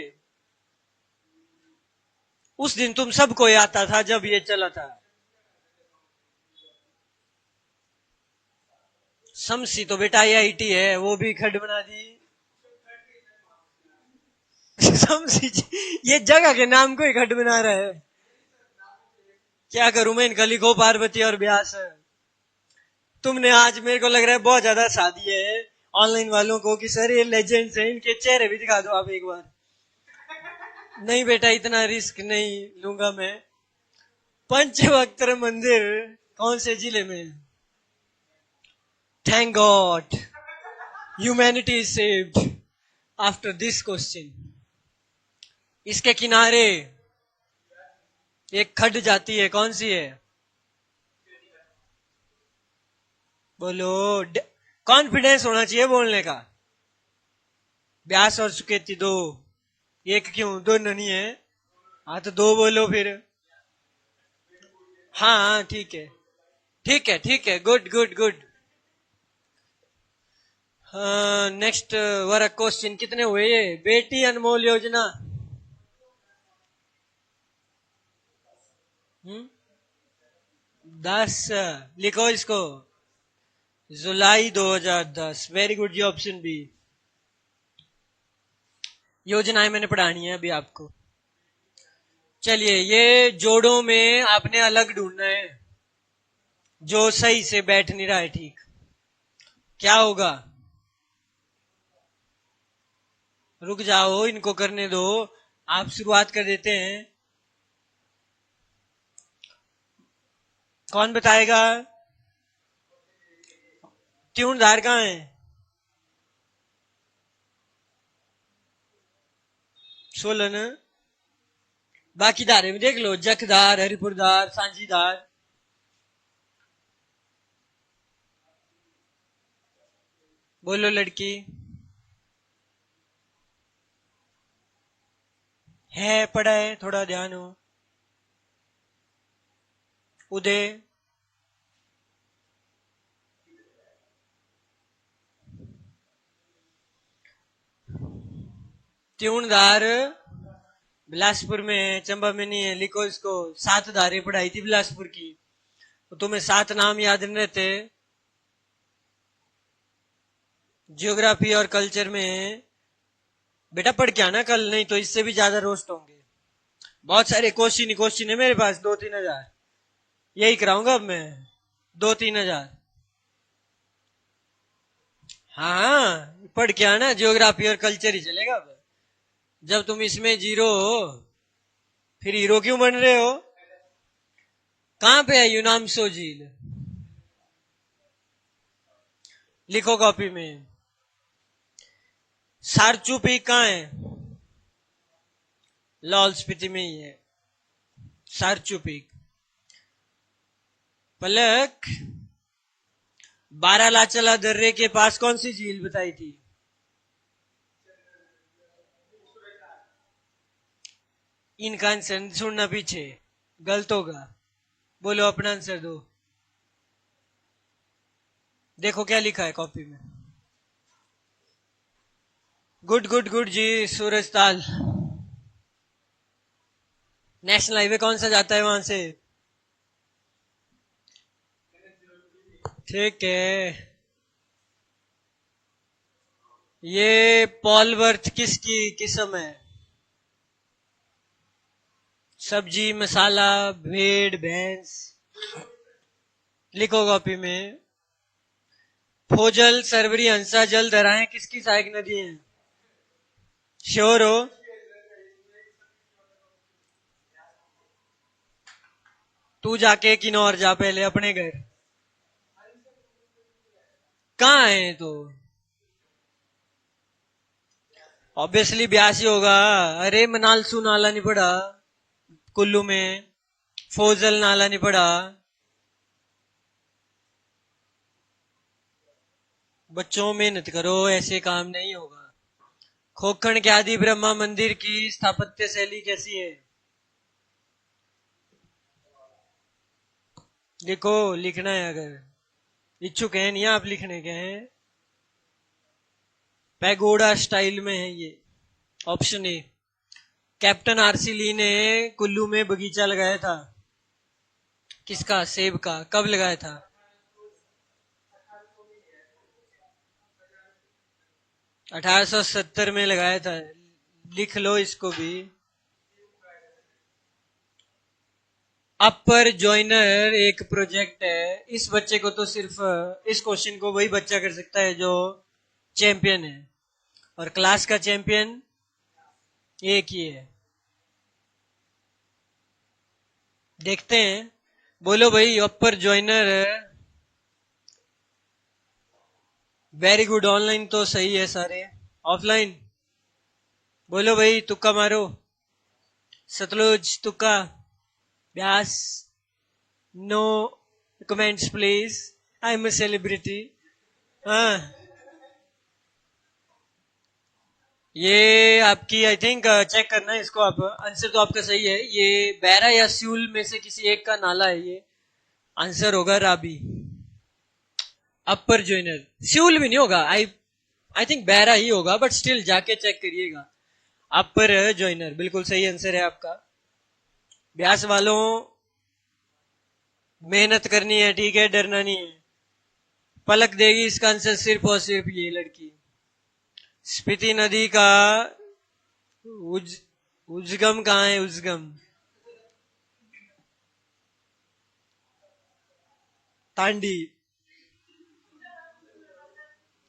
Speaker 1: उस दिन तुम सबको ये आता था जब ये चला था। समसी तो बेटा IIT है, वो भी खड बना दी। समसी ये जगह के नाम को ही खड बना रहा है। क्या करूं मैं इनका, लिखो पार्वती और ब्यास। तुमने आज मेरे को लग रहा है बहुत ज्यादा शादी है ऑनलाइन वालों को कि सर ये लेजेंड्स हैं, इनके चेहरे भी दिखा दो आप एक बार। नहीं बेटा, इतना रिस्क नहीं लूंगा मैं। पंचवक्त्र मंदिर कौन से जिले में? Thank God humanity is saved after this question. इसके किनारे एक खड जाती है, कौन सी है? बोलो, कॉन्फिडेंस होना चाहिए बोलने का। ब्यास और सुकेती दो, एक क्यों, दो नहीं है? हाँ तो दो बोलो फिर। हाँ हाँ ठीक है ठीक है ठीक है, good good good. Next work question कितने हुए ये? बेटी अनमोल योजना 10, लिखो इसको। जुलाई 2010, वेरी गुड जी, ऑप्शन बी। योजनाएं मैंने पढ़ानी है अभी आपको। चलिए, ये जोड़ों में आपने अलग ढूंढना है जो सही से बैठ नहीं रहा है ठीक। क्या होगा? रुक जाओ, इनको करने दो, आप शुरुआत कर देते हैं। कौन बताएगा? त्यूणधार कहाँ है? सोलन। बाकी धारे में देख लो, जखधार, हरिपुरधार, सांझीधार। बोलो लड़की। है पढ़ा है, थोड़ा ध्यान हो। उदय। त्यूणधार बिलासपुर में है, चंबा में नहीं है, लिखो इसको। 7 धारे पढ़ाई थी बिलासपुर की, तो तुम्हें 7 नाम याद नहीं रहते। जियोग्राफी और कल्चर में बेटा पढ़ के आना कल, नहीं तो इससे भी ज्यादा रोस्ट होंगे। बहुत सारे क्वेश्चन है मेरे पास, 2-3 हजार यही कराऊंगा अब मैं, 2-3 हजार। हाँ हाँ, पढ़ के आना, जियोग्राफी और कल्चर ही चलेगा अब। जब तुम इसमें जीरो हो फिर हीरो क्यों बन रहे हो? कहां पे है यूनामसो झील? लिखो कॉपी में। सारचू पीक कहाँ है? लाहौल स्पीति में ही है सारचू पीक। पलक, बारालाचला दर्रे के पास कौन सी झील बताई थी? इनका आंसर सुनना पीछे, गलत होगा। बोलो अपना आंसर दो। देखो क्या लिखा है कॉपी में। गुड गुड गुड जी, सूरज ताल। नेशनल हाईवे कौन सा जाता है वहां से? ठीक है। ये पॉलवर्थ किसकी किस्म है? सब्जी, मसाला, भेड़, भैंस। लिखो कॉपी में। फोजल, सरवरी, हंसा, जल धराएं किसकी सहायक नदी है? श्योर हो? तू जाके किन्नौर जा पहले अपने घर। कहाँ है तो? ऑब्वियसली ब्यास ही होगा। अरे मनालसू नाला नहीं पड़ा कुल्लू में? फोजल नाला नहीं पड़ा? बच्चों मेहनत करो, ऐसे काम नहीं होगा। खोखण के आदि ब्रह्मा मंदिर की स्थापत्य शैली कैसी है? लिखो, लिखना है अगर इच्छुक है, नहीं आप लिखने के हैं। पैगोडा स्टाइल में है ये। Option A. कैप्टन आरसी ली ने कुल्लू में बगीचा लगाया था। किसका? सेब का। कब लगाया था? 1870 में लगाया था। लिख लो इसको भी। अपर जॉइनर एक प्रोजेक्ट है। इस बच्चे को तो सिर्फ इस क्वेश्चन को वही बच्चा कर सकता है जो चैंपियन है, और क्लास का चैंपियन एक ही है। देखते हैं। बोलो भाई, अपर जॉइनर। Very good. ऑनलाइन तो सही है सारे। ऑफलाइन बोलो भाई, तुक्का मारो। सतलुज तुक्का। Beas no comments please, I am a celebrity. हाँ, ये आपकी आई थिंक चेक करना है इसको आप। आंसर तो आपका सही है। ये बैरा या स्यूल में से किसी एक का नाला है ये। आंसर होगा राबी। अपर जोइनर। स्यूल भी नहीं होगा। आई थिंक बैरा ही होगा, बट स्टिल जाके चेक करिएगा। अपर जोइनर बिल्कुल सही आंसर है आपका। ब्यास वालों, मेहनत करनी है, ठीक है, डरना नहीं है। पलक देगी इसका आंसर सिर्फ और सिर्फ ये लड़की। स्पीति नदी का उद्गम कहाँ है? उद्गम तांडी।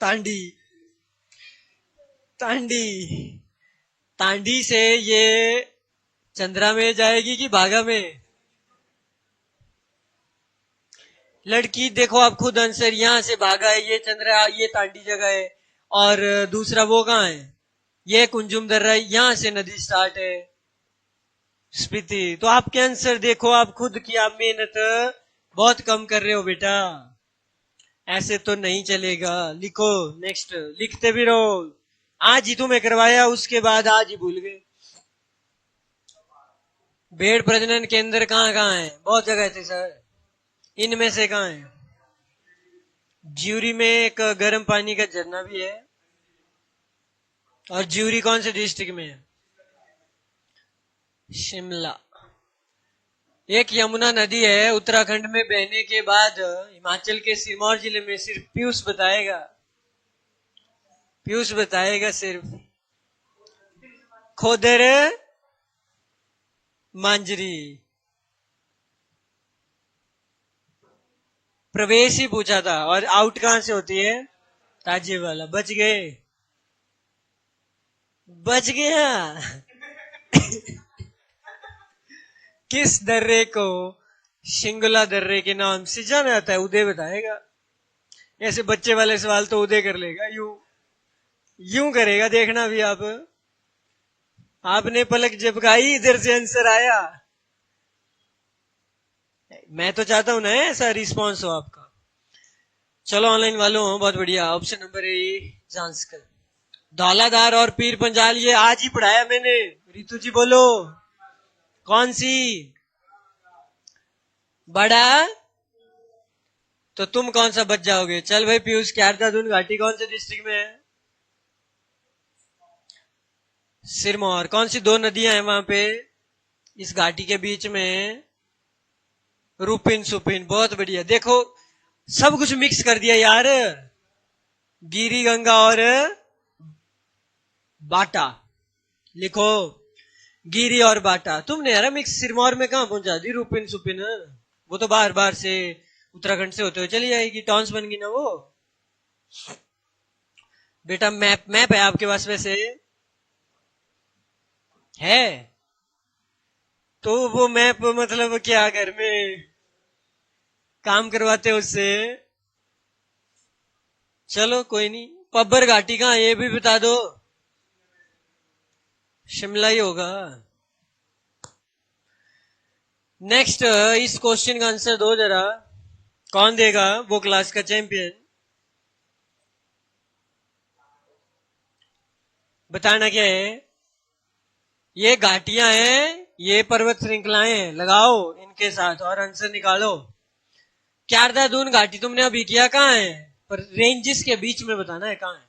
Speaker 1: तांडी। तांडी। तांडी से ये चंद्रा में जाएगी कि भागा में? लड़की देखो आप खुद आंसर, यहां से भागा है, ये चंद्रा, ये तांडी जगह है। और दूसरा वो कहाँ है? ये कुंजुम दर्रा है, यहां से नदी स्टार्ट है स्पीति। तो आपके आंसर देखो आप खुद की, आप मेहनत बहुत कम कर रहे हो बेटा, ऐसे तो नहीं चलेगा। लिखो नेक्स्ट, लिखते भी रहो। आज ही तुम्हें करवाया, उसके बाद आज ही भूल गए। भेड़ प्रजनन केंद्र कहाँ कहाँ है? बहुत जगह थे सर, इनमें से कहाँ है? ज्यूरी में एक गर्म पानी का झरना भी है। और ज्यूरी कौन से डिस्ट्रिक्ट में है? शिमला। एक यमुना नदी है उत्तराखंड में बहने के बाद हिमाचल के सिरमौर जिले में। सिर्फ पीयूष बताएगा, पीयूष बताएगा सिर्फ। खोदर मांजरी। प्रवेश ही पूछा था और आउट कहां से होती है? ताजे वाला। बच गए, बच गया। किस दर्रे को शिंगला दर्रे के नाम से जाना जाता है? उदय बताएगा। ऐसे बच्चे वाले सवाल तो उदय कर लेगा, यूं यूं करेगा, देखना भी आप। आपने पलक झपकाई, इधर से आंसर आया। मैं तो चाहता हूं ना ऐसा रिस्पॉन्स हो आपका। चलो ऑनलाइन वालों, बहुत बढ़िया। Option number A Zanskar. Dhauladhar और पीर पंजाल ये आज ही पढ़ाया मैंने। रितु जी बोलो, कौन सी? बड़ा। तो तुम कौन सा बच जाओगे? चल भाई पीयूष, क्यारदादून घाटी कौन से डिस्ट्रिक्ट में है? सिरमौर। कौन सी दो नदियां हैं वहां पे इस घाटी के बीच में? रूपिन सुपिन। बहुत बढ़िया। देखो सब कुछ मिक्स कर दिया यार। गिरी गंगा और बाटा। लिखो गिरी और बाटा। तुमने यार मिक्स सिरमौर में कहां पहुंचा दी रूपिन सुपिन? वो तो बार बार से उत्तराखंड से होते हुए चली जाएगी, टॉन्स बन गई ना वो। बेटा मैप मैप है आपके पास वैसे? है तो वो मैप मतलब क्या घर में काम करवाते उससे? चलो कोई नहीं। पब्बर घाटी कहां ये भी बता दो। शिमला ही होगा। नेक्स्ट, इस क्वेश्चन का आंसर दो जरा। कौन देगा? वो क्लास का चैंपियन। बताना क्या है? ये घाटियां हैं, ये पर्वत श्रृंखलाएं हैं, लगाओ इनके साथ और आंसर निकालो। क्यारदादून घाटी तुमने अभी किया कहां है? पर रेंजेस के बीच में बताना है कहां है।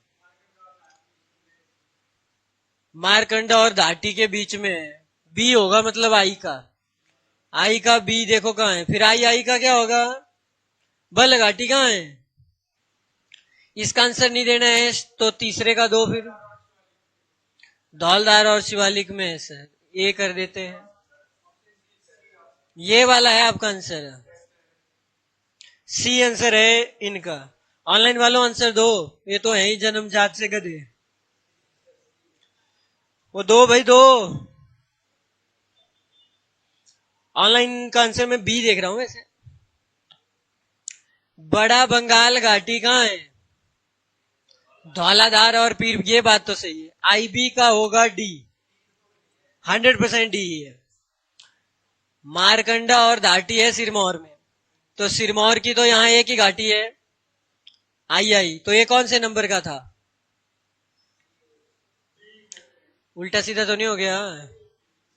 Speaker 1: मारकंडा और घाटी के बीच में है। बी होगा मतलब आई का। आई का बी देखो कहां है। फिर आई आई का क्या होगा? बल घाटी कहां है? इसका आंसर नहीं देना है तो तीसरे का दो फिर। धौलधार और शिवालिक में है सर, ये कर देते हैं। ये वाला है आपका आंसर। सी आंसर है इनका। ऑनलाइन वालों आंसर दो। ये तो है ही जन्मजात से गधे। वो दो भाई दो। ऑनलाइन का आंसर मैं बी देख रहा हूं वैसे। बड़ा बंगाल घाटी कहां है? धौलाधार और पीर, ये बात तो सही है। आईबी का होगा डी। 100% डी है। मारकंडा और घाटी है सिरमौर में, तो सिरमौर की तो यहां एक ही घाटी है, आई आई। तो ये कौन से नंबर का था? उल्टा सीधा तो नहीं हो गया?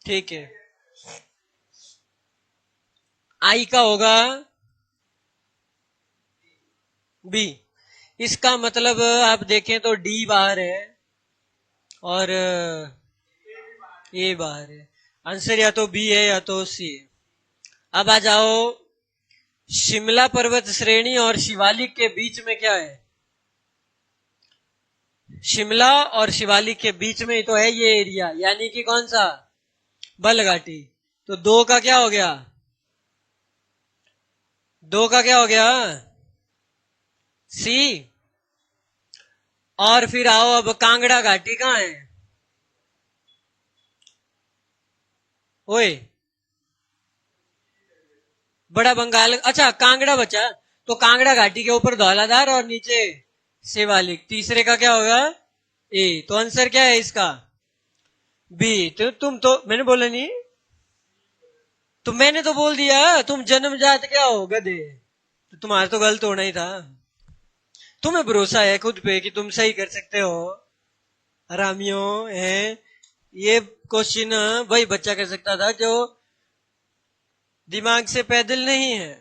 Speaker 1: ठीक है। आई का होगा बी। इसका मतलब आप देखें तो डी बाहर है और ए बाहर है। आंसर या तो बी है या तो सी है। अब आ जाओ, शिमला पर्वत श्रेणी और शिवालिक के बीच में क्या है? शिमला और शिवालिक के बीच में ही तो है ये एरिया, यानी कि कौन सा? बलघाटी। तो दो का क्या हो गया? दो का क्या हो गया? सी। और फिर आओ, अब कांगड़ा घाटी कहां है? ओए बड़ा बंगाल, अच्छा कांगड़ा बचा। तो कांगड़ा घाटी के ऊपर धौलाधार और नीचे शिवालिक। तीसरे का क्या होगा? ए। तो आंसर क्या है इसका? बी। तो तुम तो मैंने बोला नहीं, तो मैंने तो बोल दिया। तुम जन्मजात क्या हो गधे? तो तुम्हारा तो गलत होना ही था। तुम्हें भरोसा है खुद पे कि तुम सही कर सकते हो। हरामियों है। ये क्वेश्चन वही बच्चा कर सकता था जो दिमाग से पैदल नहीं है।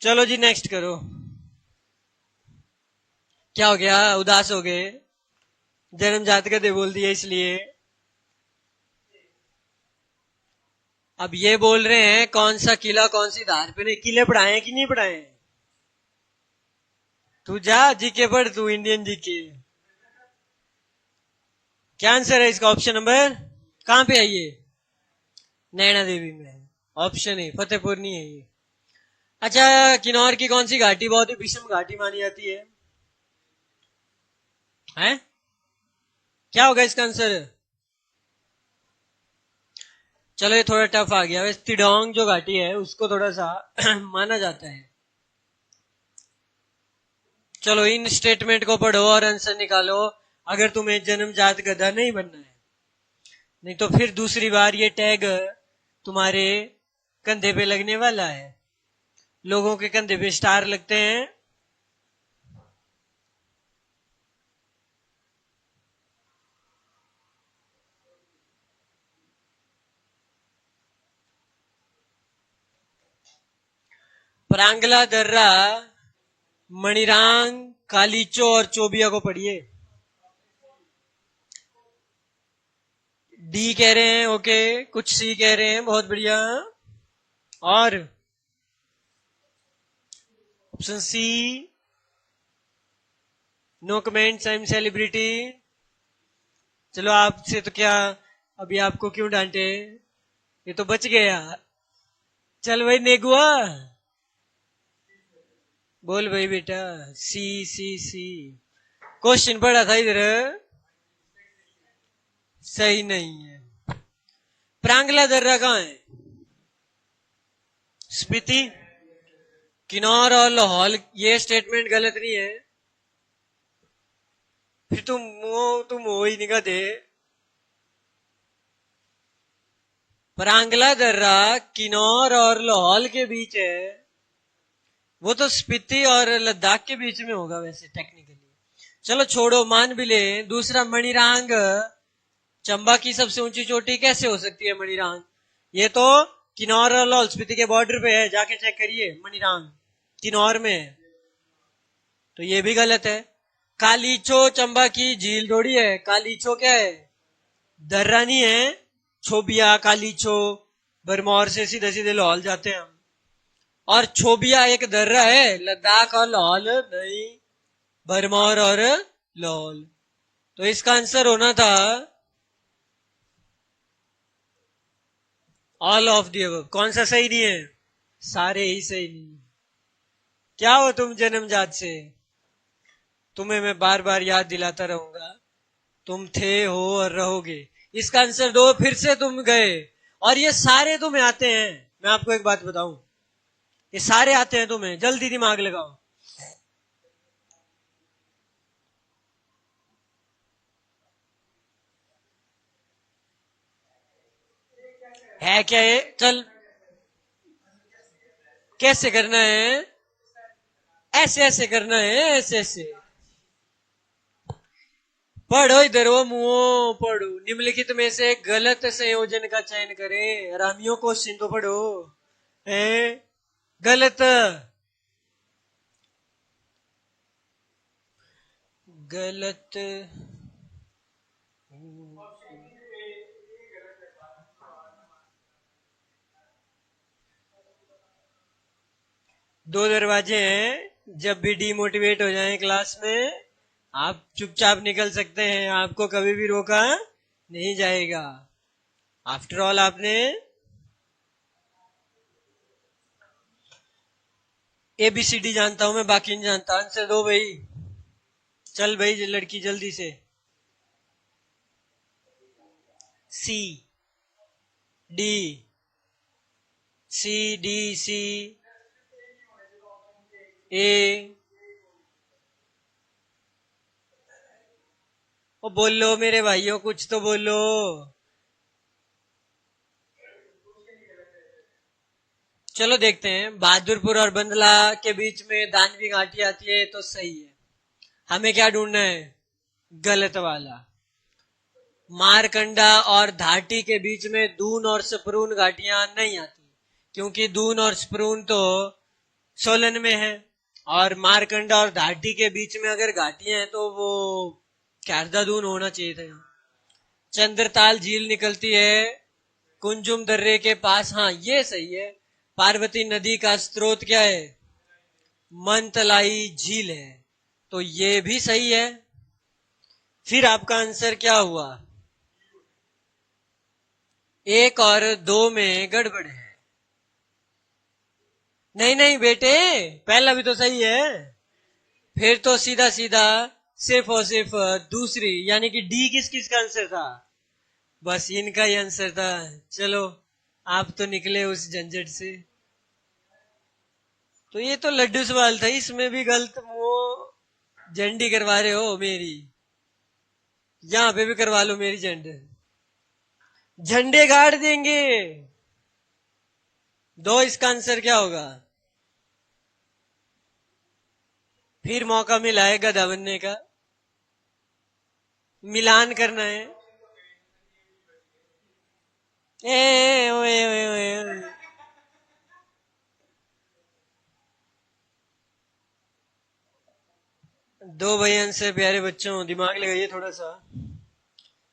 Speaker 1: चलो जी नेक्स्ट करो। क्या हो गया? उदास हो गए? जन्मजात गधे बोल दिया इसलिए। अब ये बोल रहे हैं कौन सा किला कौन सी धार पे। नहीं, किले पढ़ाए कि नहीं पढ़ाए? तू जा जीके पढ़, तू इंडियन जीके। क्या आंसर है इसका? ऑप्शन नंबर कहां पे है ये? नैना देवी में है। ऑप्शन है, फतेहपुर नहीं है ये। अच्छा, किन्नौर की कौन सी घाटी बहुत ही भीषण घाटी मानी जाती है? हैं? क्या होगा इसका आंसर? चलो ये थोड़ा टफ आ गया। वैसे तिडोंग जो घाटी है उसको थोड़ा सा माना जाता है। चलो इन स्टेटमेंट को पढ़ो और आंसर निकालो, अगर तुम्हें जन्मजात गधा नहीं बनना है। नहीं तो फिर दूसरी बार ये टैग तुम्हारे कंधे पे लगने वाला है। लोगों के कंधे पे स्टार लगते हैं। प्रांगला दर्रा, मणिरांग, कालीचो और चोबिया को पढ़िए। डी कह रहे हैं, ओके। कुछ सी कह रहे हैं, बहुत बढ़िया। और option C, no comments, I am celebrity. चलो आपसे तो क्या, अभी आपको क्यों डांटे, ये तो बच गया। चल भाई नेगुआ, बोल भाई बेटा। सी सी सी क्वेश्चन पढ़ा था इधर, सही नहीं है। प्रांगला दर्रा कहां है? स्पीति, किन्नौर और लाहौल। ये स्टेटमेंट गलत नहीं है। फिर तुम वो ही निकाह दे। प्रांगला दर्रा किन्नौर और लाहौल के बीच है। वो तो स्पीति और लद्दाख के बीच में होगा वैसे टेक्निकली। चलो छोड़ो, मान भी ले। दूसरा, मणिरांग, चंबा की सबसे ऊंची चोटी कैसे हो सकती है मणिरांग? ये तो किन्नौर और लाहौल स्पीति के बॉर्डर पे है, जाके चेक करिए। मणिरांग किन्नौर में है, तो ये भी गलत है। कालीचो चंबा की झील थोड़ी है। कालीचो क्या है? दर्रा नहीं है। छोबिया, कालीचो, भरमौर से सीधे सीधे लाहौल जाते हैं हम। और छोबिया एक दर्रा है, लद्दाख और लाहौल नहीं, भरमौर और लाहौल। तो इसका आंसर होना था ऑल ऑफ दी अबव। कौन सा सही नहीं है? सारे ही सही नहीं। क्या हो तुम जन्मजात से? तुम्हें मैं बार बार याद दिलाता रहूंगा, तुम थे, हो और रहोगे। इसका आंसर दो, फिर से तुम गए। और ये सारे तुम्हें आते हैं। मैं आपको एक बात बताऊं, ये सारे आते हैं तुम्हें, जल्दी दिमाग लगाओ। है क्या ये? चल, कैसे करना है? ऐसे ऐसे करना है, ऐसे ऐसे। पढ़ो इधर, वो मुंह पढ़ो। निम्नलिखित में से गलत संयोजन का चयन करें। रामियों, क्वेश्चन तो पढ़ो। है गलत, गलत। दो दरवाजे हैं, जब भी डीमोटिवेट हो जाएं क्लास में, आप चुपचाप निकल सकते हैं, आपको कभी भी रोका नहीं जाएगा। आफ्टर ऑल आपने ABCD जानता हूं मैं, बाकी नहीं जानता। आंसर दो भाई। चल भाई लड़की जल्दी से। सी डी, सी ए। ओ बोलो मेरे भाइयों, कुछ तो बोलो। चलो देखते हैं। बहादुरपुर और बंदला के बीच में दानवी घाटी आती है, तो सही है। हमें क्या ढूंढना है? गलत वाला। मारकंडा और धाटी के बीच में दून और सपरून घाटियां नहीं आती, क्योंकि दून और सपरून तो सोलन में है। और मारकंडा और धाटी के बीच में अगर घाटियां हैं तो वो कैरदादून होना चाहिए था यहाँ। चंद्रताल झील निकलती है कुंजुम दर्रे के पास, हाँ ये सही है। पार्वती नदी का स्रोत क्या है? मनतलाई झील है, तो ये भी सही है। फिर आपका आंसर क्या हुआ? एक और दो में गड़बड़ है। नहीं नहीं बेटे, पहला भी तो सही है। फिर तो सीधा सीधा सिर्फ और सिर्फ दूसरी यानी कि डी किस किस का आंसर था? बस इनका ही आंसर था। चलो, आप तो निकले उस झंझट से। तो ये तो लड्डू सवाल था, इसमें भी गलत वो झंडी करवा रहे हो मेरी। यहां पे भी करवा लो मेरी झंडे, झंडे गाड़ देंगे। दो, इसका आंसर क्या होगा? फिर मौका मिला है गधा बनने का, मिलान करना है। ओए ओए ओए ओए। दो भाई आंसर, प्यारे बच्चों दिमाग लगाइए थोड़ा सा।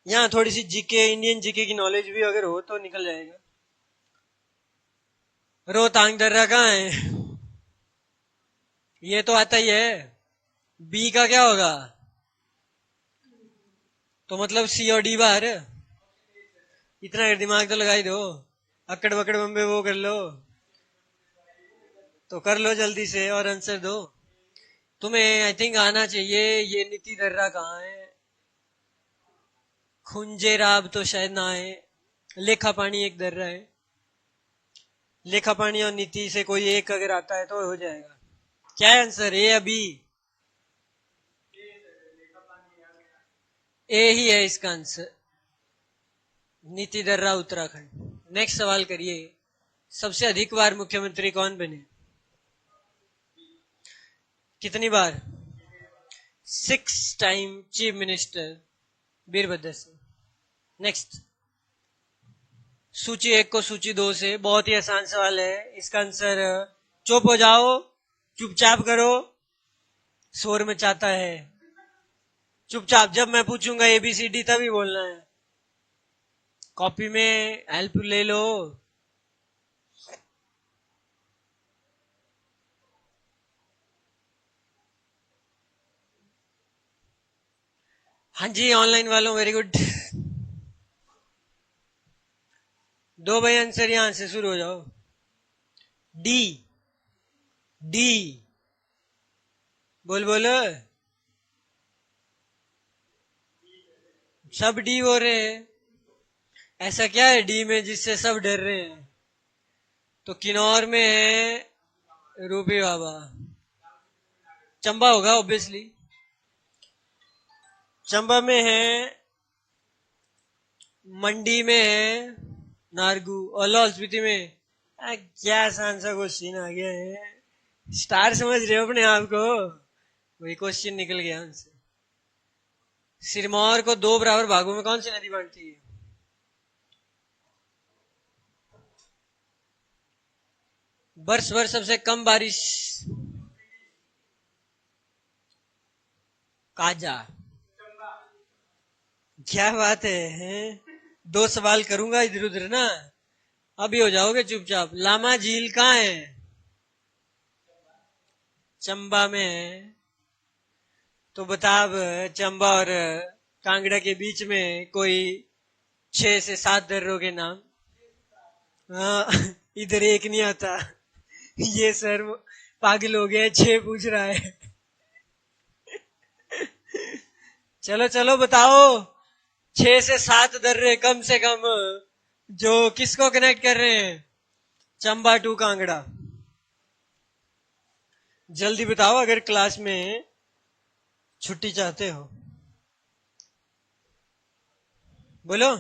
Speaker 1: यहाँ थोड़ी सी जीके, इंडियन जीके की नॉलेज भी अगर हो तो निकल जाएगा। रोहतांग दर्रा कहाँ है? ये तो आता ही है। बी का क्या होगा? तो मतलब सी और डी बाहर। इतना दिमाग तो लगा ही दो। अकड़ बकड़ बम्बे वो कर लो, तो कर लो जल्दी से और आंसर दो। तुम्हें आई थिंक आना चाहिए। ये नीति दर्रा कहाँ है? खुंजेराब तो शायद ना है। लेखा पानी एक दर्रा है। लेखा पानी और नीति से कोई एक अगर आता है तो हो जाएगा। क्या है आंसर, ए या बी? ए ही है इसका आंसर। नीति दर्रा उत्तराखंड। नेक्स्ट सवाल करिए। सबसे अधिक बार मुख्यमंत्री कौन बने? कितनी बार? 6 time chief minister Virbhadra Singh. Next, सूची एक को सूची दो से। बहुत ही आसान सवाल है, इसका आंसर चुप हो जाओ, चुपचाप करो, शोर मचाता है। चुपचाप, जब मैं पूछूंगा एबीसीडी तभी बोलना है। कॉपी में हेल्प ले लो। हाँ जी, ऑनलाइन वालों वेरी गुड। दो भाई आंसर, यहां से शुरू हो जाओ। डी, डी, बोल बोलो। सब डी हो रहे हैं। ऐसा क्या है डी में जिससे सब डर रहे हैं? तो किन्नौर में है रूपी बाबा। चंबा होगा ऑब्वियसली। चंबा में है, मंडी में है नारगू, और लाहौल स्पीति में क्या आसान सा क्वेश्चन आ गया है। स्टार समझ रहे हो अपने आप को? वही क्वेश्चन निकल गया उनसे। सिरमौर को दो बराबर भागों में कौन सी नदी बांटती है? वर्ष भर सबसे कम बारिश। काजा। क्या बात है? दो सवाल करूंगा इधर उधर ना, अभी हो जाओगे चुपचाप। लामा झील कहाँ है? चंबा में है। तो बता, अब चंबा और कांगड़ा के बीच में कोई 6 से 7 दर्रों के नाम। हाँ, इधर एक नहीं आता। ये सर पागल हो गया, 6 पूछ रहा है। चलो चलो बताओ। 6 से 7 दर्रे कम से कम, जो किसको कनेक्ट कर रहे हैं? चंबा टू कांगड़ा। जल्दी बताओ अगर क्लास में छुट्टी चाहते हो। बोलो,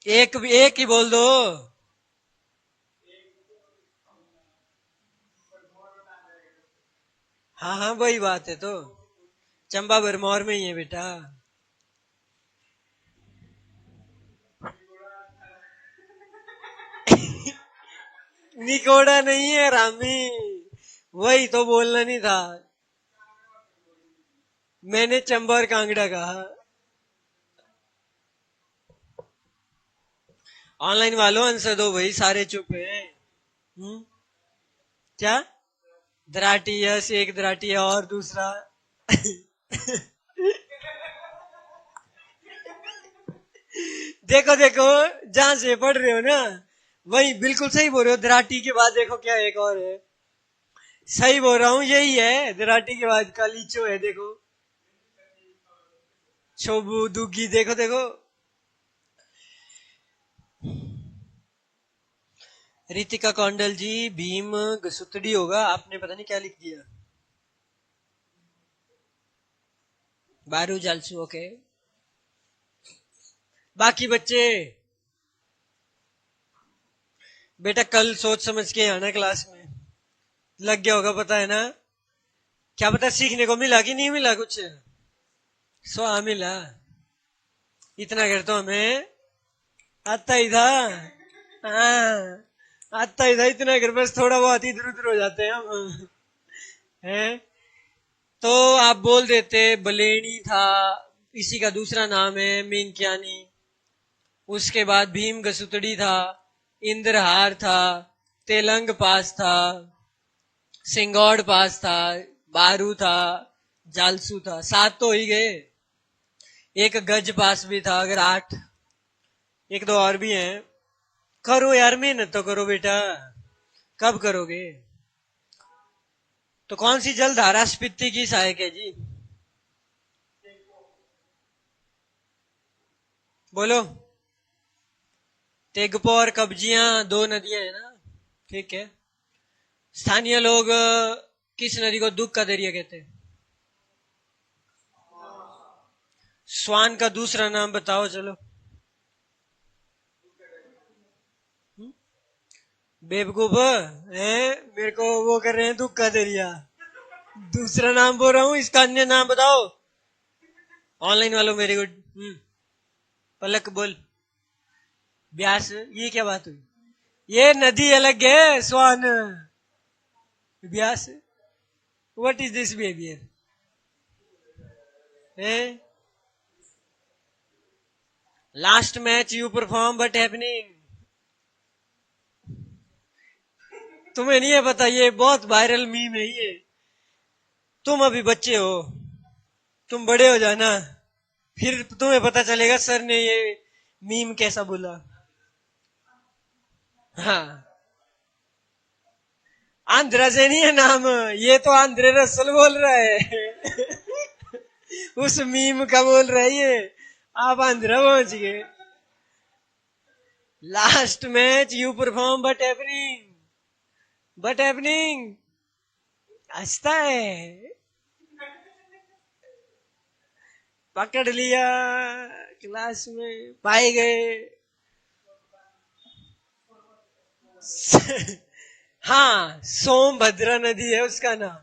Speaker 1: एक ही बोल दो। हाँ हाँ, वही बात है। तो चंबा भरमौर में ही है बेटा। निकोड़ा नहीं है रामी, वही तो बोलना नहीं था। मैंने चंबा और कांगड़ा कहा। ऑनलाइन वालों आंसर दो भाई, सारे चुप हैं। क्या? दराटी, यस, एक दराटी है और दूसरा देखो देखो, जहां से पढ़ रहे हो ना वही बिल्कुल सही बोल रहे हो। दराटी के बाद देखो क्या एक और है। सही बोल रहा हूँ, यही है। दराटी के बाद कालीचो है, देखो। छोबू दुगी, देखो देखो। रितिका कौंडल जी, भीम घसुतड़ी होगा, आपने पता नहीं क्या लिख दिया। बारू जालसू, ओके। बाकी बच्चे बेटा कल सोच समझ के आना क्लास में। लग गया होगा, पता है ना। क्या पता सीखने को मिला कि नहीं मिला कुछ। सो मिला। इतना कर तो हमें आता ही था। हाँ, आता ही था इतना कर, बस थोड़ा बहुत इधर उधर हो जाते हैं हम। हैं? तो आप बोल देते बलेनी था, इसी का दूसरा नाम है मिंक्यानी। उसके बाद भीम गसुतड़ी था, इंद्रहार था, तेलंग पास था, सिंगौड़ पास था, बारू था, जालसू था। 7 तो हो ही गए। एक गज पास भी था, अगर 8। एक दो और भी हैं। करो यार, मेहनत तो करो बेटा। कब करोगे? तो कौन सी जल धारा स्पीति की सहायक है जी? बोलो। तेगपो और कब्जियां 2 नदियां है ना। ठीक है। स्थानीय लोग किस नदी को दुख का दरिया कहते हैं? स्वान का दूसरा नाम बताओ चलो। बेवकूफ है, मेरे को वो कर रहे हैं दुख का दरिया। दूसरा नाम बोल रहा हूँ, इसका अन्य नाम बताओ। ऑनलाइन वालों वेरी गुड। पलक बोल। ब्यास, ये क्या बात हुई? ये नदी अलग है, Swan. Beas, what is this behaviour? Last match you perform but happening. तुम्हें नहीं है पता, ये बहुत वायरल मीम है ये। तुम अभी बच्चे हो, तुम बड़े हो जाना, फिर तुम्हें पता चलेगा सर ने ये मीम कैसा बोला। हाँ, आंध्रा से नहीं है नाम, ये तो आंध्रे रसल बोल रहा है। उस मीम का बोल रहा है ये। आप आंध्रा पहुंच गए। Last match you perform but happening हंसता है। पकड़ लिया क्लास में, पाए गए। हाँ, सोमभद्रा नदी है उसका नाम।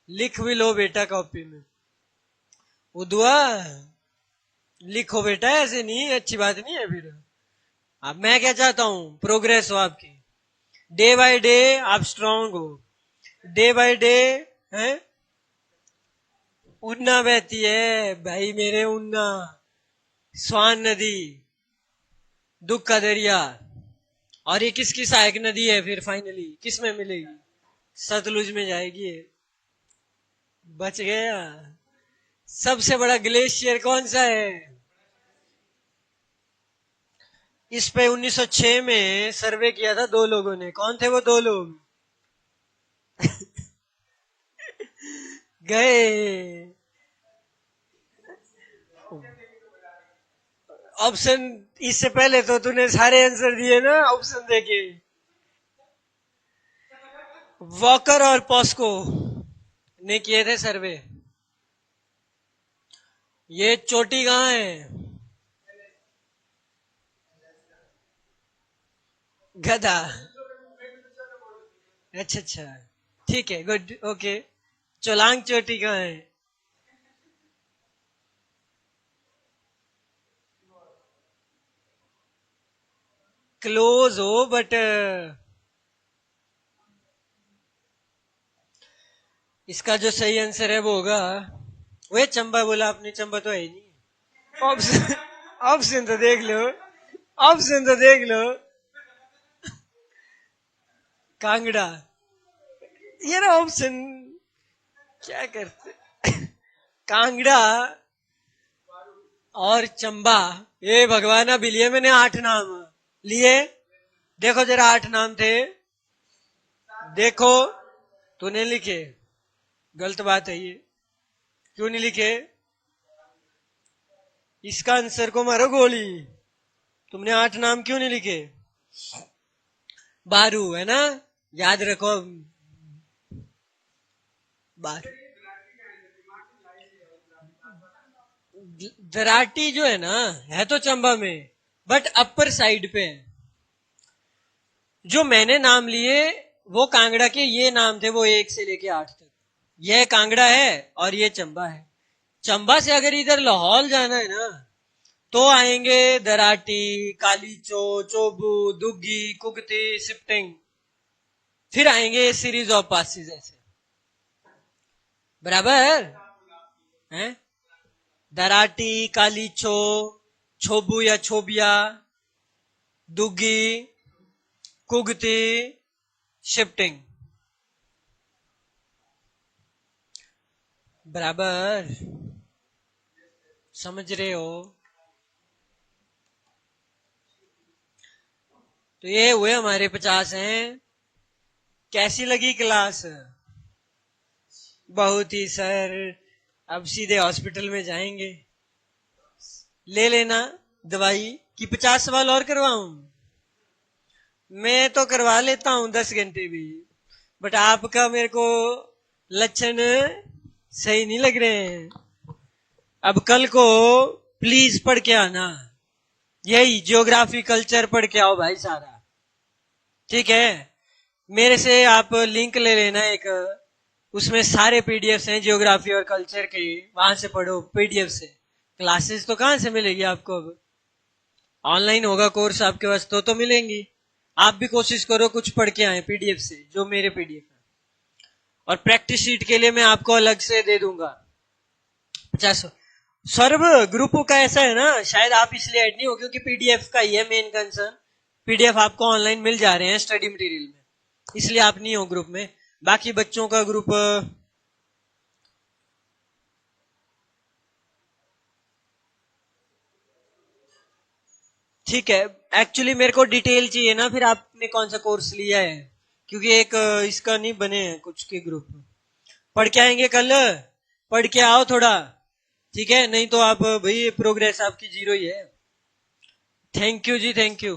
Speaker 1: लिख भी लो बेटा कॉपी में। उदुआ, लिखो बेटा, ऐसे नहीं, अच्छी बात नहीं है फिर। अब मैं क्या चाहता हूं, प्रोग्रेस हो आपकी। डे बाय डे आप स्ट्रांग हो। डे बाय डे है। उन्ना बहती है भाई मेरे, उन्ना। स्वान नदी, दुख का दरिया। और ये किसकी सहायक नदी है फिर फाइनली किस में मिलेगी? सतलुज में जाएगी ये। बच गया। सबसे बड़ा ग्लेशियर कौन सा है? इस पे 1906 में सर्वे किया था 2 लोगों ने। कौन थे वो 2 लोग? गए। ऑप्शन, इससे पहले तो तूने सारे आंसर दिए ना ऑप्शन देके। वॉकर और पॉस्को ने किए थे सर्वे। ये चोटी कहाँ है? गधा। अच्छा अच्छा, ठीक है, गुड, ओके। चोलांग चोटी कहाँ है? क्लोज हो बट इसका जो सही आंसर है वो होगा, वे चंबा बोला आपने, चंबा तो है ही नहीं। ऑप्शन, ऑप्शन तो देख लो, ऑप्शन तो देख लो। कांगड़ा। ये ना ऑप्शन, क्या करते। कांगड़ा और चंबा। ये भगवान अभी लिए मैंने 8 नाम लिए। देखो जरा 8 नाम थे, देखो। तूने लिखे, गलत बात है ये। क्यों नहीं लिखे? इसका आंसर को मारो गोली। तुमने 8 नाम क्यों नहीं लिखे? बारू है ना, याद रखो। बारू, दराटी जो है ना, है तो चंबा में, बट अपर साइड पे है। जो मैंने नाम लिए वो कांगड़ा के ये नाम थे, वो 1 से लेके 8 तक। यह कांगड़ा है और ये चंबा है। चंबा से अगर इधर लाहौल जाना है ना, तो आएंगे दराटी, कालीचो, चोबू, दुग्गी, कुगती, सिप्टिंग। फिर आएंगे सीरीज ऑफ पासिस ऐसे। बराबर है? दराटी, कालीचो, छोबू या छोबिया, दुग्गी, कुगती, शिफ्टिंग। बराबर समझ रहे हो? तो ये हुए हमारे 50 हैं। कैसी लगी क्लास? बहुत ही सर। अब सीधे हॉस्पिटल में जाएंगे। ले लेना दवाई कि 50 सवाल और करवाऊं? मैं तो करवा लेता हूं 10 घंटे भी, बट आपका मेरे को लक्षण सही नहीं लग रहे हैं। अब कल को प्लीज पढ़ के आना, यही ज्योग्राफी कल्चर पढ़ के आओ भाई सारा। ठीक है? मेरे से आप लिंक ले लेना एक, उसमें सारे पीडीएफ हैं ज्योग्राफी और कल्चर के, वहां से पढ़ो पीडीएफ से। क्लासेस तो कहां से मिलेगी आपको? अब ऑनलाइन होगा कोर्स आपके पास तो मिलेंगी। आप भी कोशिश करो कुछ पढ़ के आए पीडीएफ से, जो मेरे पीडीएफ है। और प्रैक्टिस शीट के लिए मैं आपको अलग से दे दूंगा 50। सर्व ग्रुप का ऐसा है ना, शायद आप इसलिए ऐड नहीं हो क्योंकि पीडीएफ का ही है मेन कंसर्न। पीडीएफ आपको ऑनलाइन मिल जा रहे हैं स्टडी मटेरियल में, इसलिए आप नहीं हो ग्रुप में। बाकी बच्चों का ग्रुप ठीक है। एक्चुअली मेरे को डिटेल चाहिए ना, फिर आपने कौन सा कोर्स लिया है, क्योंकि एक इसका नहीं बने हैं कुछ के ग्रुप। पढ़ के आएंगे कल, पढ़ के आओ थोड़ा। ठीक है? नहीं तो आप भाई प्रोग्रेस आपकी जीरो ही है। Thank you ji, thank you.